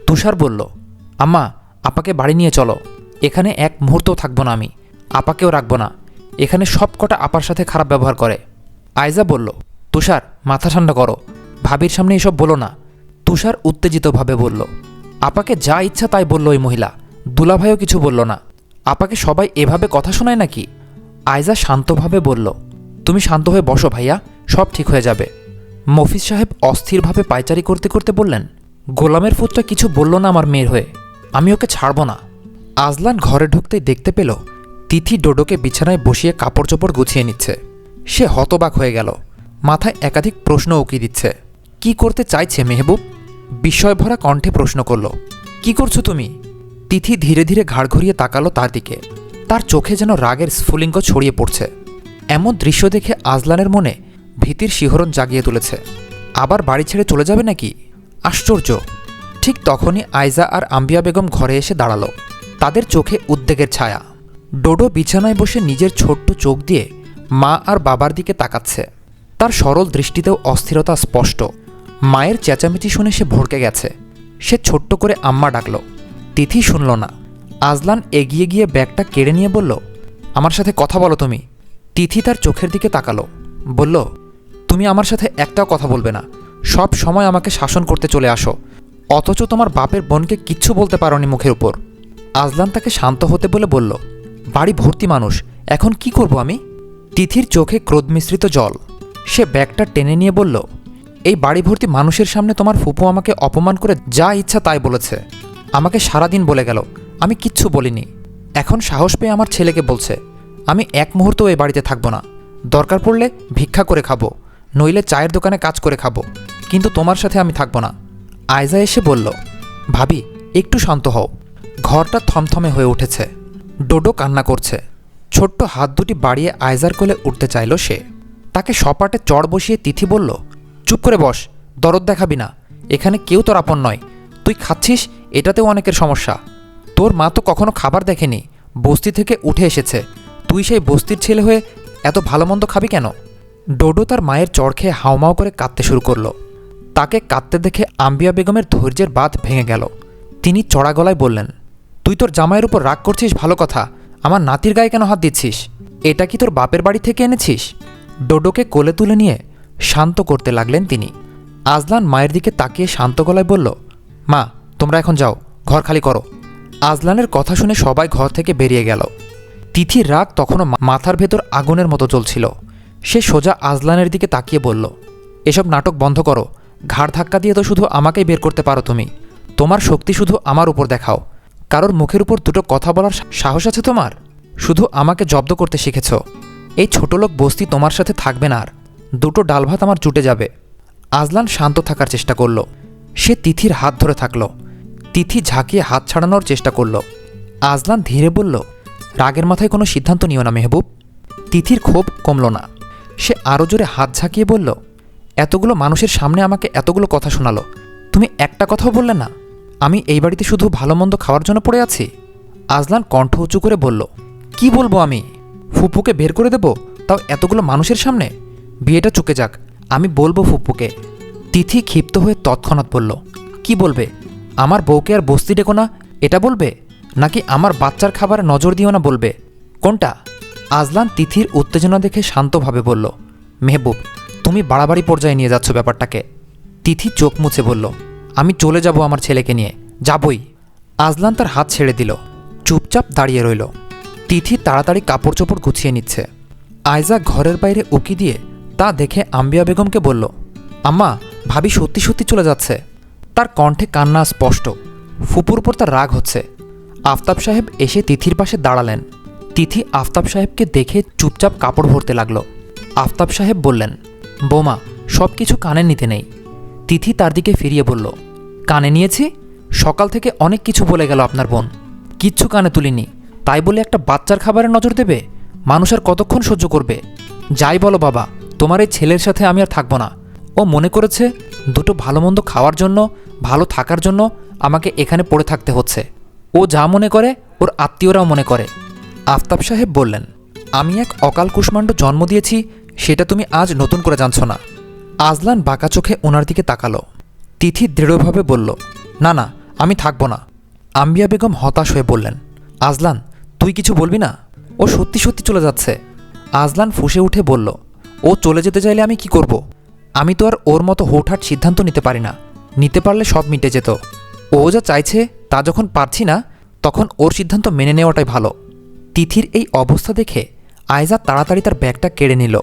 তুষার বলল, আম্মা আপাকে বাড়ি নিয়ে চলো, এখানে এক মুহূর্ত থাকবো না আমি, আপাকেও রাখবো না, এখানে সব কটা আপার সাথে খারাপ ব্যবহার করে। আয়জা বলল, তুষার মাথা ঠান্ডা করো, ভাবির সামনে এসব বলো না। তুষার উত্তেজিতভাবে বলল, আপাকে যা ইচ্ছা তাই বলল ওই মহিলা, দুলাভাইও কিছু বলল না। আপাকে সবাই এভাবে কথা শোনায় নাকি? আয়জা শান্তভাবে বলল, তুমি শান্ত হয়ে বসো ভাইয়া, সব ঠিক হয়ে যাবে। মফিজ সাহেব অস্থিরভাবে পায়চারি করতে করতে বললেন, গোলামের ফুটটা কিছু বলল না আমার মেয়ের হয়ে, আমি ওকে ছাড়ব না। আজলান ঘরে ঢুকতেই দেখতে পেল তিথি ডোডোকে বিছানায় বসিয়ে কাপড় চোপড় গুছিয়ে নিচ্ছে। সে হতবাক হয়ে গেল, মাথায় একাধিক প্রশ্ন উকি দিচ্ছে। কি করতে চাইছে মেহবুব? বিস্ময়ভরা কণ্ঠে প্রশ্ন করল, কি করছো তুমি? তিথি ধীরে ধীরে ঘাড় ঘুরিয়ে তাকালো তার দিকে। তার চোখে যেন রাগের স্ফুলিঙ্গ ছড়িয়ে পড়ছে। এমন দৃশ্য দেখে আজলানের মনে ভীতির শিহরণ জাগিয়ে তুলেছে। আবার বাড়ি ছেড়ে চলে যাবে নাকি? আশ্চর্য। ঠিক তখনই আয়জা আর আম্বিয়া বেগম ঘরে এসে দাঁড়ালো। তাদের চোখে উদ্বেগের ছায়া। ডোডো বিছানায় বসে নিজের ছোট্ট চোখ দিয়ে মা আর বাবার দিকে তাকাচ্ছে। তার সরল দৃষ্টিতেও অস্থিরতা স্পষ্ট। মায়ের চেঁচামেচি শুনে সে ভড়কে গেছে। সে ছোট্ট করে আম্মা ডাকল। তিথি শুনল না। আজলান এগিয়ে গিয়ে ব্যাগটা কেড়ে নিয়ে বলল, আমার সাথে কথা বলো তুমি। তিথি তার চোখের দিকে তাকালো, বলল, তুমি আমার সাথে একটাও কথা বলবে না, সব সময় আমাকে শাসন করতে চলে আসো, অথচ তোমার বাপের বোনকে কিচ্ছু বলতে পারোনি মুখের উপর। আজলান তাকে শান্ত হতে বলে বলল, বাড়ি ভর্তি মানুষ, এখন কি করব আমি? তিথির চোখে ক্রোধ মিশ্রিত জল। সে ব্যাগটা টেনে নিয়ে বলল, এই বাড়ি ভর্তি মানুষের সামনে তোমার ফুপু আমাকে অপমান করে যা ইচ্ছা তাই বলেছে। আমাকে সারাদিন বলে গেল, আমি কিচ্ছু বলিনি। এখন সাহস পেয়ে আমার ছেলেকে বলছে। আমি এক মুহূর্তও এই বাড়িতে থাকবো না। দরকার পড়লে ভিক্ষা করে খাবো, নইলে চায়ের দোকানে কাজ করে খাবো, কিন্তু তোমার সাথে আমি থাকবো না। আয়জা এসে বলল, ভাবি একটু শান্ত হও। ঘরটা থমথমে হয়ে উঠেছে। ডোডো কান্না করছে। ছোট্ট হাত দুটি বাড়িয়ে আয়জার কোলে উঠতে চাইল সে। তাকে সপাটে চড় বসিয়ে তিথি বলল, চুপ করে বস, দরদ দেখাবি না, এখানে কেউ তোর আপন নয়। তুই খাচ্ছিস, এটাতেও অনেকের সমস্যা। তোর মা তো কখনো খাবার দেখেনি, বস্তি থেকে উঠে এসেছে, তুই সেই বস্তির ছেলে হয়ে এত ভালো মন্দ খাবি কেন? ডোডো তার মায়ের চড় খেয়ে হাউমাউ করে কাঁদতে শুরু করলো। তাকে কাঁদতে দেখে আম্বিয়া বেগমের ধৈর্যের বাঁধ ভেঙে গেল। তিনি চড়া গলায় বললেন, তুই তোর জামাইয়ের উপর রাগ করছিস ভালো কথা, আমার নাতির গায়ে কেন হাত দিচ্ছিস? এটা কি তোর বাপের বাড়ি থেকে এনেছিস? ডোডোকে কোলে তুলে নিয়ে শান্ত করতে লাগলেন তিনি। আজলান মায়ের দিকে তাকিয়ে শান্ত গলায় বলল, মা তোমরা এখন যাও, ঘর খালি করো। আজলানের কথা শুনে সবাই ঘর থেকে বেরিয়ে গেল। তিথির রাগ তখনও মাথার ভেতর আগুনের মতো জ্বলছিল। সে সোজা আজলানের দিকে তাকিয়ে বলল, এসব নাটক বন্ধ করো, ঘাড় ধাক্কা দিয়ে তো শুধু আমাকেই বের করতে পারো তুমি। তোমার শক্তি শুধু আমার উপর দেখাও। কারোর মুখের উপর দুটো কথা বলার সাহস আছে তোমার? শুধু আমাকে জব্দ করতে শিখেছ। এই ছোটলোক বস্তি তোমার সাথে থাকবে না আর। দুটো ডাল ভাত আমার জুটে যাবে। আজলান শান্ত থাকার চেষ্টা করল। সে তিথির হাত ধরে থাকল। তিথি ঝাঁকিয়ে হাত ছাড়ানোর চেষ্টা করল। আজলান ধীরে বলল, রাগের মাথায় কোনো সিদ্ধান্ত নিও না মেহবুব। তিথির ক্ষোভ কমল না। সে আরও জোরে হাত ঝাঁকিয়ে বলল, এতগুলো মানুষের সামনে আমাকে এতগুলো কথা শোনালো, তুমি একটা কথাও বললে না? আমি এই বাড়িতে শুধু ভালো মন্দ খাওয়ার জন্য পড়ে আছি? আজলান কণ্ঠ উঁচু করে বলল, কি বলবো আমি? ফুপুকে বের করে দেব, তাও এতগুলো মানুষের সামনে? বিয়েটা চুকে যাক, আমি বলবো ফুপুকে। তিথি ক্ষিপ্ত হয়ে তৎক্ষণাৎ বলল, কি বলবে? আমার বউকে আর বস্তি ডেকো না এটা বলবে, নাকি আমার বাচ্চার খাবারে নজর দিও না বলবে? কোনটা? আজলান তিথির উত্তেজনা দেখে শান্তভাবে বলল, মেহবুব তুমি বাড়াবাড়ি পর্যায়ে নিয়ে যাচ্ছ ব্যাপারটাকে। তিথি চোখ মুছে বলল, আমি চলে যাব আমার ছেলেকে নিয়ে, যাবই। আজলান তার হাত ছেড়ে দিল, চুপচাপ দাঁড়িয়ে রইল। তিথি তাড়াতাড়ি কাপড় চোপড় গুছিয়ে নিচ্ছে। আয়জা ঘরের বাইরে উকি দিয়ে তা দেখে আম্বিয়া বেগমকে বলল, আম্মা ভাবি সত্যি সত্যি চলে যাচ্ছে। তার কণ্ঠে কান্না স্পষ্ট। ফুপুর উপর তার রাগ হচ্ছে। আফতাব সাহেব এসে তিথির পাশে দাঁড়ালেন। তিথি আফতাব সাহেবকে দেখে চুপচাপ কাপড় ভরতে লাগল। আফতাব সাহেব বললেন, বৌমা সব কিছু কানে নিতে নেই। তিথি তার দিকে ফিরিয়ে বলল, কানে নিয়েছি? সকাল থেকে অনেক কিছু বলে গেল আপনার বোন, কিচ্ছু কানে তুলিনি। তাই বলে একটা বাচ্চার খাবারে নজর দেবে? মানুষ আর কতক্ষণ সহ্য করবে? যাই বলো বাবা, তোমার এই ছেলের সাথে আমি আর থাকবো না। ও মনে করেছে দুটো ভালো মন্দ খাওয়ার জন্য, ভালো থাকার জন্য আমাকে এখানে পড়ে থাকতে হচ্ছে। ও যা মনে করে ওর আত্মীয়রাও মনে করে। আফতাব সাহেব বললেন, আমি এক অকাল কুষ্মাণ্ড জন্ম দিয়েছি, সেটা তুমি আজ নতুন করে জানছ না। আজলান বাঁকা চোখে ওনার দিকে তাকালো। তিথি দৃঢ়ভাবে বলল, না না আমি থাকবো না। আম্বিয়া বেগম হতাশ হয়ে বললেন, আজলান তুই কিছু বলবি না? ও সত্যি সত্যি চলে যাচ্ছে। আজলান ফুঁসে উঠে বলল, ও চলে যেতে চাইলে আমি কি করব? আমি তো আর ওর মতো হুটহাট সিদ্ধান্ত নিতে পারি না। নিতে পারলে সব মিটে যেত। ও যা চাইছে তা যখন পারছি না, তখন ওর সিদ্ধান্ত মেনে নেওয়াটাই ভালো। তিথির এই অবস্থা দেখে আয়জা তাড়াতাড়ি তার ব্যাগটা কেড়ে নিল।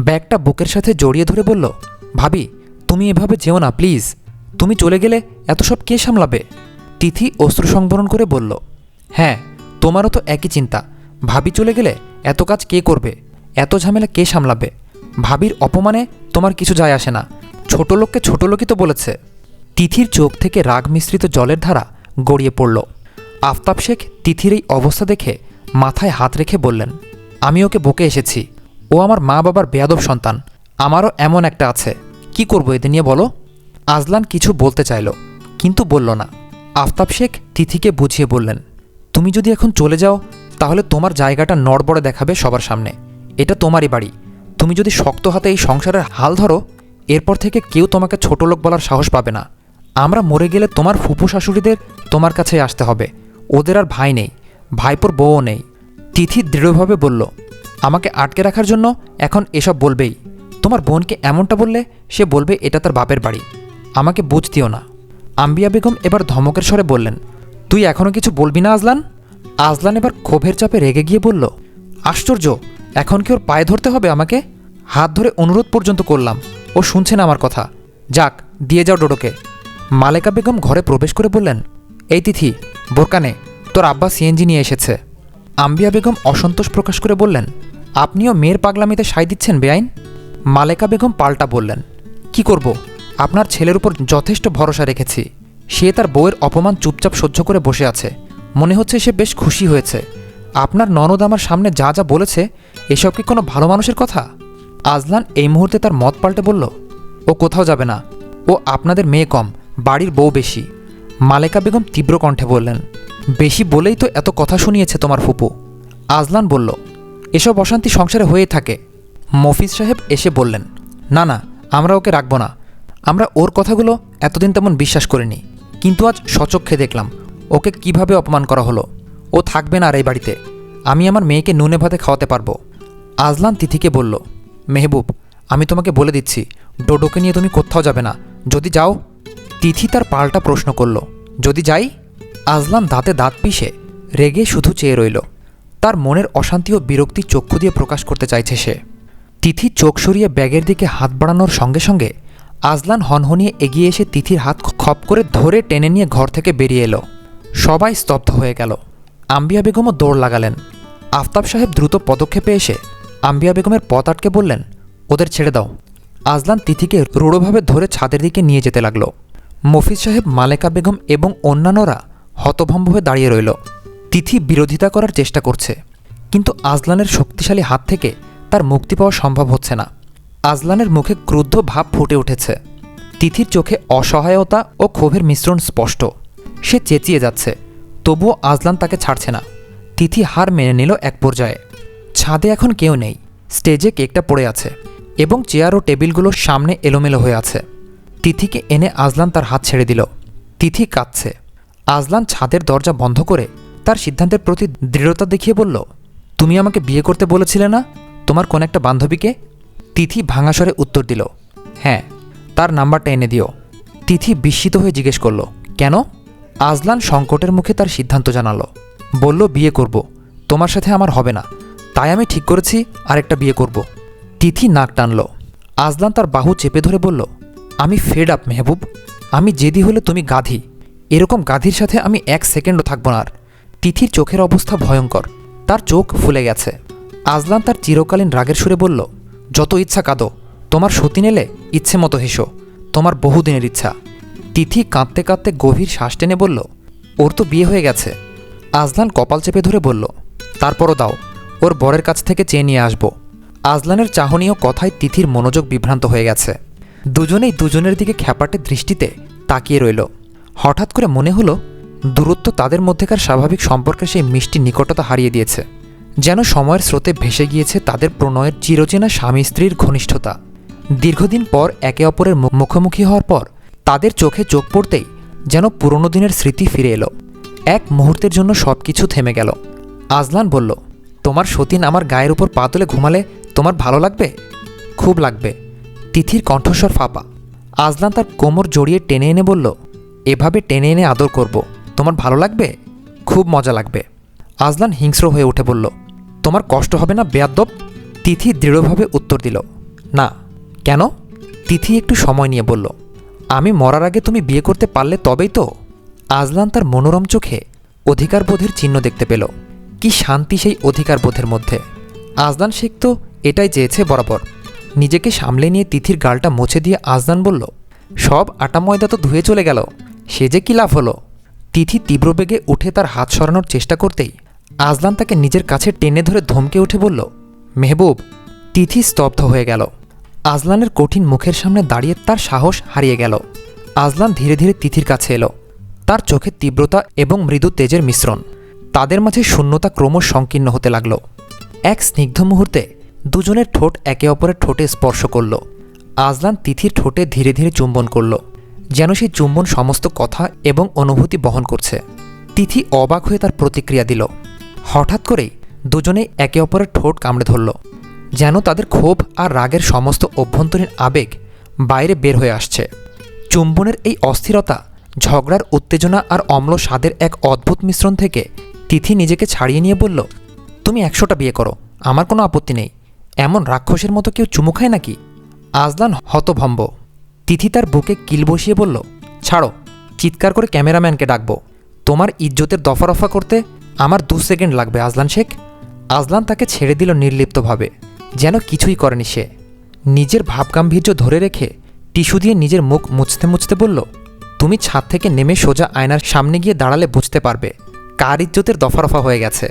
ব্যাগটা বুকের সাথে জড়িয়ে ধরে বলল, ভাবি তুমি এভাবে যেও না প্লিজ। তুমি চলে গেলে এত সব কে সামলাবে? তিথি অশ্রু সংবরণ করে বলল, হ্যাঁ তোমারও তো একই চিন্তা। ভাবি চলে গেলে এত কাজ কে করবে? এত ঝামেলা কে সামলাবে? ভাবির অপমানে তোমার কিছু যায় আসে না। ছোট লোককে ছোট লোকই তো বলেছে। তিথির চোখ থেকে রাগ মিশ্রিত জলের ধারা গড়িয়ে পড়ল। আফতাব শেখ তিথির এই অবস্থা দেখে মাথায় হাত রেখে বললেন, আমি ওকে বকে এসেছি। ও আমার মা বাবার বেয়াদব সন্তান। আমারও এমন একটা আছে, কি করব এদের নিয়ে বলো? আজলান কিছু বলতে চাইল, কিন্তু বলল না। আফতাব শেখ তিথিকে বুঝিয়ে বললেন, তুমি যদি এখন চলে যাও তাহলে তোমার জায়গাটা নড়বড়ে দেখাবে সবার সামনে। এটা তোমারই বাড়ি। তুমি যদি শক্ত হাতে এই সংসারের হাল ধরো, এরপর থেকে কেউ তোমাকে ছোট লোক বলার সাহস পাবে না। আমরা মরে গেলে তোমার ফুপু শাশুড়িদের তোমার কাছে আসতে হবে। ওদের আর ভাই নেই, ভাইপোর বউও নেই। তিথি দৃঢ়ভাবে বলল, আমাকে আটকে রাখার জন্য এখন এসব বলবেই। তোমার বোনকে এমনটা বললে সে বলবে এটা তার বাপের বাড়ি। আমাকে বুঝতিও না। আম্বিয়া বেগম এবার ধমকের স্বরে বললেন, তুই এখনও কিছু বলবি না আজলান? আজলান এবার ক্ষোভের চাপে রেগে গিয়ে বলল, আশ্চর্য, এখন কি ওর পায়ে ধরতে হবে আমাকে? হাত ধরে অনুরোধ পর্যন্ত করলাম, ও শুনছে না আমার কথা। যাক, দিয়ে যাও ডোডোকে। মালেকা বেগম ঘরে প্রবেশ করে বললেন, এই তিথি বোরকানে, তোর আব্বা সিএনজি নিয়ে এসেছে। আম্বিয়া বেগম অসন্তোষ প্রকাশ করে বললেন, আপনিও মেয়ের পাগলামিতে সায় দিচ্ছেন বেআইন? মালেকা বেগম পাল্টা বললেন, কি করব, আপনার ছেলের উপর যথেষ্ট ভরসা রেখেছি। সে তার বউয়ের অপমান চুপচাপ সহ্য করে বসে আছে। মনে হচ্ছে সে বেশ খুশি হয়েছে। আপনার ননদ আমার সামনে যা যা বলেছে, এসব কি কোনো ভালো মানুষের কথা? আজলান এই মুহূর্তে তার মত পাল্টে বলল, ও কোথাও যাবে না। ও আপনাদের মেয়ে কম, বাড়ির বউ বেশি। মালেকা বেগম তীব্র কণ্ঠে বললেন, বেশি বলেই তো এত কথা শুনিয়েছে তোমার ফুপু। আজলান বলল, এসব অশান্তি সংসারে হয়ে থাকে। মফিজ সাহেব এসে বললেন, না না, আমরা ওকে রাখব না। আমরা ওর কথাগুলো এতদিন তেমন বিশ্বাস করিনি, কিন্তু আজ সচক্ষে দেখলাম ওকে কিভাবে অপমান করা হলো। ও থাকবে না আর এই বাড়িতে। আমি আমার মেয়েকে নুনে ভাতে খাওয়াতে পারবো। আজলান তিথিকে বলল, মেহবুব, আমি তোমাকে বলে দিচ্ছি, ডোডোকে নিয়ে তুমি কোথাও যাবে না। যদি যাও। তিথি তার পাল্টা প্রশ্ন করল, যদি যাই? আজলান দাঁতে দাঁত পিষে রেগে শুধু চেয়ে রইল। তার মনের অশান্তি ও বিরক্তি চক্ষু দিয়ে প্রকাশ করতে চাইছে সে। তিথি চোখ সরিয়ে ব্যাগের দিকে হাত বাড়ানোর সঙ্গে সঙ্গে আজলান হনহনিয়ে এগিয়ে এসে তিথির হাত খপ করে ধরে টেনে নিয়ে ঘর থেকে বেরিয়ে এলো। সবাই স্তব্ধ হয়ে গেল। আম্বিয়া বেগমও দৌড় লাগালেন। আফতাব সাহেব দ্রুত পদক্ষেপে এসে আম্বিয়া বেগমের পথ আটকে বললেন, ওদের ছেড়ে দাও। আজলান তিথিকে রূঢ়ভাবে ধরে ছাদের দিকে নিয়ে যেতে লাগল। মফিজ সাহেব, মালেকা বেগম এবং অন্যান্যরা হতভম্ব হয়ে দাঁড়িয়ে রইল। তিথি বিরোধিতা করার চেষ্টা করছে, কিন্তু আজলানের শক্তিশালী হাত থেকে তার মুক্তি পাওয়া সম্ভব হচ্ছে না। আজলানের মুখে ক্রুদ্ধ ভাব ফুটে উঠেছে। তিথির চোখে অসহায়তা ও ক্ষোভের মিশ্রণ স্পষ্ট। সে চেঁচিয়ে যাচ্ছে, তবুও আজলান তাকে ছাড়ছে না। তিথি হার মেনে নিল এক পর্যায়ে। ছাদে এখন কেউ নেই। স্টেজে কেকটা পড়ে আছে এবং চেয়ার ও টেবিলগুলোর সামনে এলোমেলো হয়ে আছে। তিথিকে এনে আজলান তার হাত ছেড়ে দিল। তিথি কাঁদছে। আজলান ছাদের দরজা বন্ধ করে তার সিদ্ধান্তের প্রতি দৃঢ়তা দেখিয়ে বলল, তুমি আমাকে বিয়ে করতে বলেছিলে না তোমার কোন একটা বান্ধবীকে? তিথি ভাঙাস্বরে উত্তর দিল, হ্যাঁ, তার নাম্বারটা এনে দিও। তিথি বিস্মিত হয়ে জিজ্ঞেস করল, কেন? আজলান সংকটের মুখে তার সিদ্ধান্ত জানালো। বলল, বিয়ে করব, তোমার সাথে আমার হবে না, তাই আমি ঠিক করেছি আরেকটা বিয়ে করব। তিথি নাক টানল। আজলান তার বাহু চেপে ধরে বলল, আমি ফেড আপ মেহবুব। আমি জেদি হলে তুমি গাধি। এরকম গাধির সাথে আমি এক সেকেন্ডও থাকব না আর। তিথির চোখের অবস্থা ভয়ঙ্কর। তার চোখ ফুলে গেছে। আজলান তার চিরকালীন রাগের সুরে বলল, যত ইচ্ছা কাঁদো, তোমার সতীন এলে ইচ্ছে মতো হেসো, তোমার বহুদিনের ইচ্ছা। তিথি কাঁদতে কাঁদতে গভীর শ্বাস টেনে বলল, ওর তো বিয়ে হয়ে গেছে। আজলান কপাল চেপে ধরে বলল, তারপরও দাও, ওর বরের কাছ থেকে চেয়ে নিয়ে আসব। আজলানের চাহনীয় কথায় তিথির মনোযোগ বিভ্রান্ত হয়ে গেছে। দুজনেই দুজনের দিকে খ্যাপাটে দৃষ্টিতে তাকিয়ে রইল। হঠাৎ করে মনে হলো দূরত্ব তাদের মধ্যেকার স্বাভাবিক সম্পর্কের সেই মিষ্টি নিকটতা হারিয়ে দিয়েছে। যেন সময়ের স্রোতে ভেসে গিয়েছে তাদের প্রণয়ের চিরচেনা স্বামী স্ত্রীর ঘনিষ্ঠতা। দীর্ঘদিন পর একে অপরের মুখোমুখি হওয়ার পর তাদের চোখে চোখ পড়তেই যেন পুরনো দিনের স্মৃতি ফিরে এলো। এক মুহূর্তের জন্য সব কিছু থেমে গেল। আজলান বলল, তোমার সতীন আমার গায়ের উপর পা তুলে ঘুমালে তোমার ভালো লাগবে? খুব লাগবে। তিথির কণ্ঠস্বর ফাঁপা। আজলান তার কোমর জড়িয়ে টেনে এনে বলল, এভাবে টেনে এনে আদর করব, তোমার ভালো লাগবে? খুব মজা লাগবে। আজলান হিংস্র হয়ে উঠে বলল, তোমার কষ্ট হবে না বেয়াদ্দব? তিথি দৃঢ়ভাবে উত্তর দিল, না। কেন? তিথি একটু সময় নিয়ে বলল, আমি মরার আগে তুমি বিয়ে করতে পারলে তবেই তো। আজলান তার মনোরম চোখে অধিকারবোধের চিহ্ন দেখতে পেল। কি শান্তি সেই অধিকারবোধের মধ্যে! আজলান শেখ তো এটাই চেয়েছে বরাবর। নিজেকে সামলে নিয়ে তিথির গালটা মুছে দিয়ে আজলান বলল, সব আটা ময়দা তো ধুয়ে চলে গেল, সে যে কী লাভ হলো? তিথি তীব্র বেগে উঠে তার হাত সরানোর চেষ্টা করতেই আজলান তাকে নিজের কাছে টেনে ধরে ধমকে উঠে বলল, মেহবুব। তিথি স্তব্ধ হয়ে গেল। আজলানের কঠিন মুখের সামনে দাঁড়িয়ে তার সাহস হারিয়ে গেল। আজলান ধীরে ধীরে তিথির কাছে এলো। তার চোখে তীব্রতা এবং মৃদু তেজের মিশ্রণ। তাদের মাঝে শূন্যতা ক্রমশ সংকীর্ণ হতে লাগল। এক স্নিগ্ধ মুহূর্তে দুজনের ঠোঁট একে অপরের ঠোঁটে স্পর্শ করল। আজলান তিথির ঠোঁটে ধীরে ধীরে চুম্বন করল, যেন সেই চুম্বন সমস্ত কথা এবং অনুভূতি বহন করছে। তিথি অবাক হয়ে তার প্রতিক্রিয়া দিল। হঠাৎ করেই দুজনেই একে অপরের ঠোঁট কামড়ে ধরল, যেন তাদের ক্ষোভ আর রাগের সমস্ত অভ্যন্তরীণ আবেগ বাইরে বের হয়ে আসছে। চুম্বনের এই অস্থিরতা, ঝগড়ার উত্তেজনা আর অম্ল স্বাদের এক অদ্ভুত মিশ্রণ থেকে তিথি নিজেকে ছাড়িয়ে নিয়ে বলল, তুমি 100টা বিয়ে করো, আমার কোনো আপত্তি নেই। এমন রাক্ষসের মতো কেউ চুমু খায় নাকি? আজলান হতভম্ব। তিথি তার বুকে কিল বসিয়ে বলল, ছাড়ো, চিৎকার করে ক্যামেরাম্যানকে ডাকবো। তোমার ইজ্জতের দফারফা করতে আমার 2 সেকেন্ড লাগবে আজলান শেখ। আজলান তাকে ছেড়ে দিল নির্লিপ্তভাবে, যেন কিছুই করেনি সে। নিজের ভাবগাম্ভীর্য ধরে রেখে টিস্যু দিয়ে নিজের মুখ মুছতে মুছতে বলল, তুমি ছাদ থেকে নেমে সোজা আয়নার সামনে গিয়ে দাঁড়ালে বুঝতে পারবে কার ইজ্জতের দফারফা হয়ে গেছে।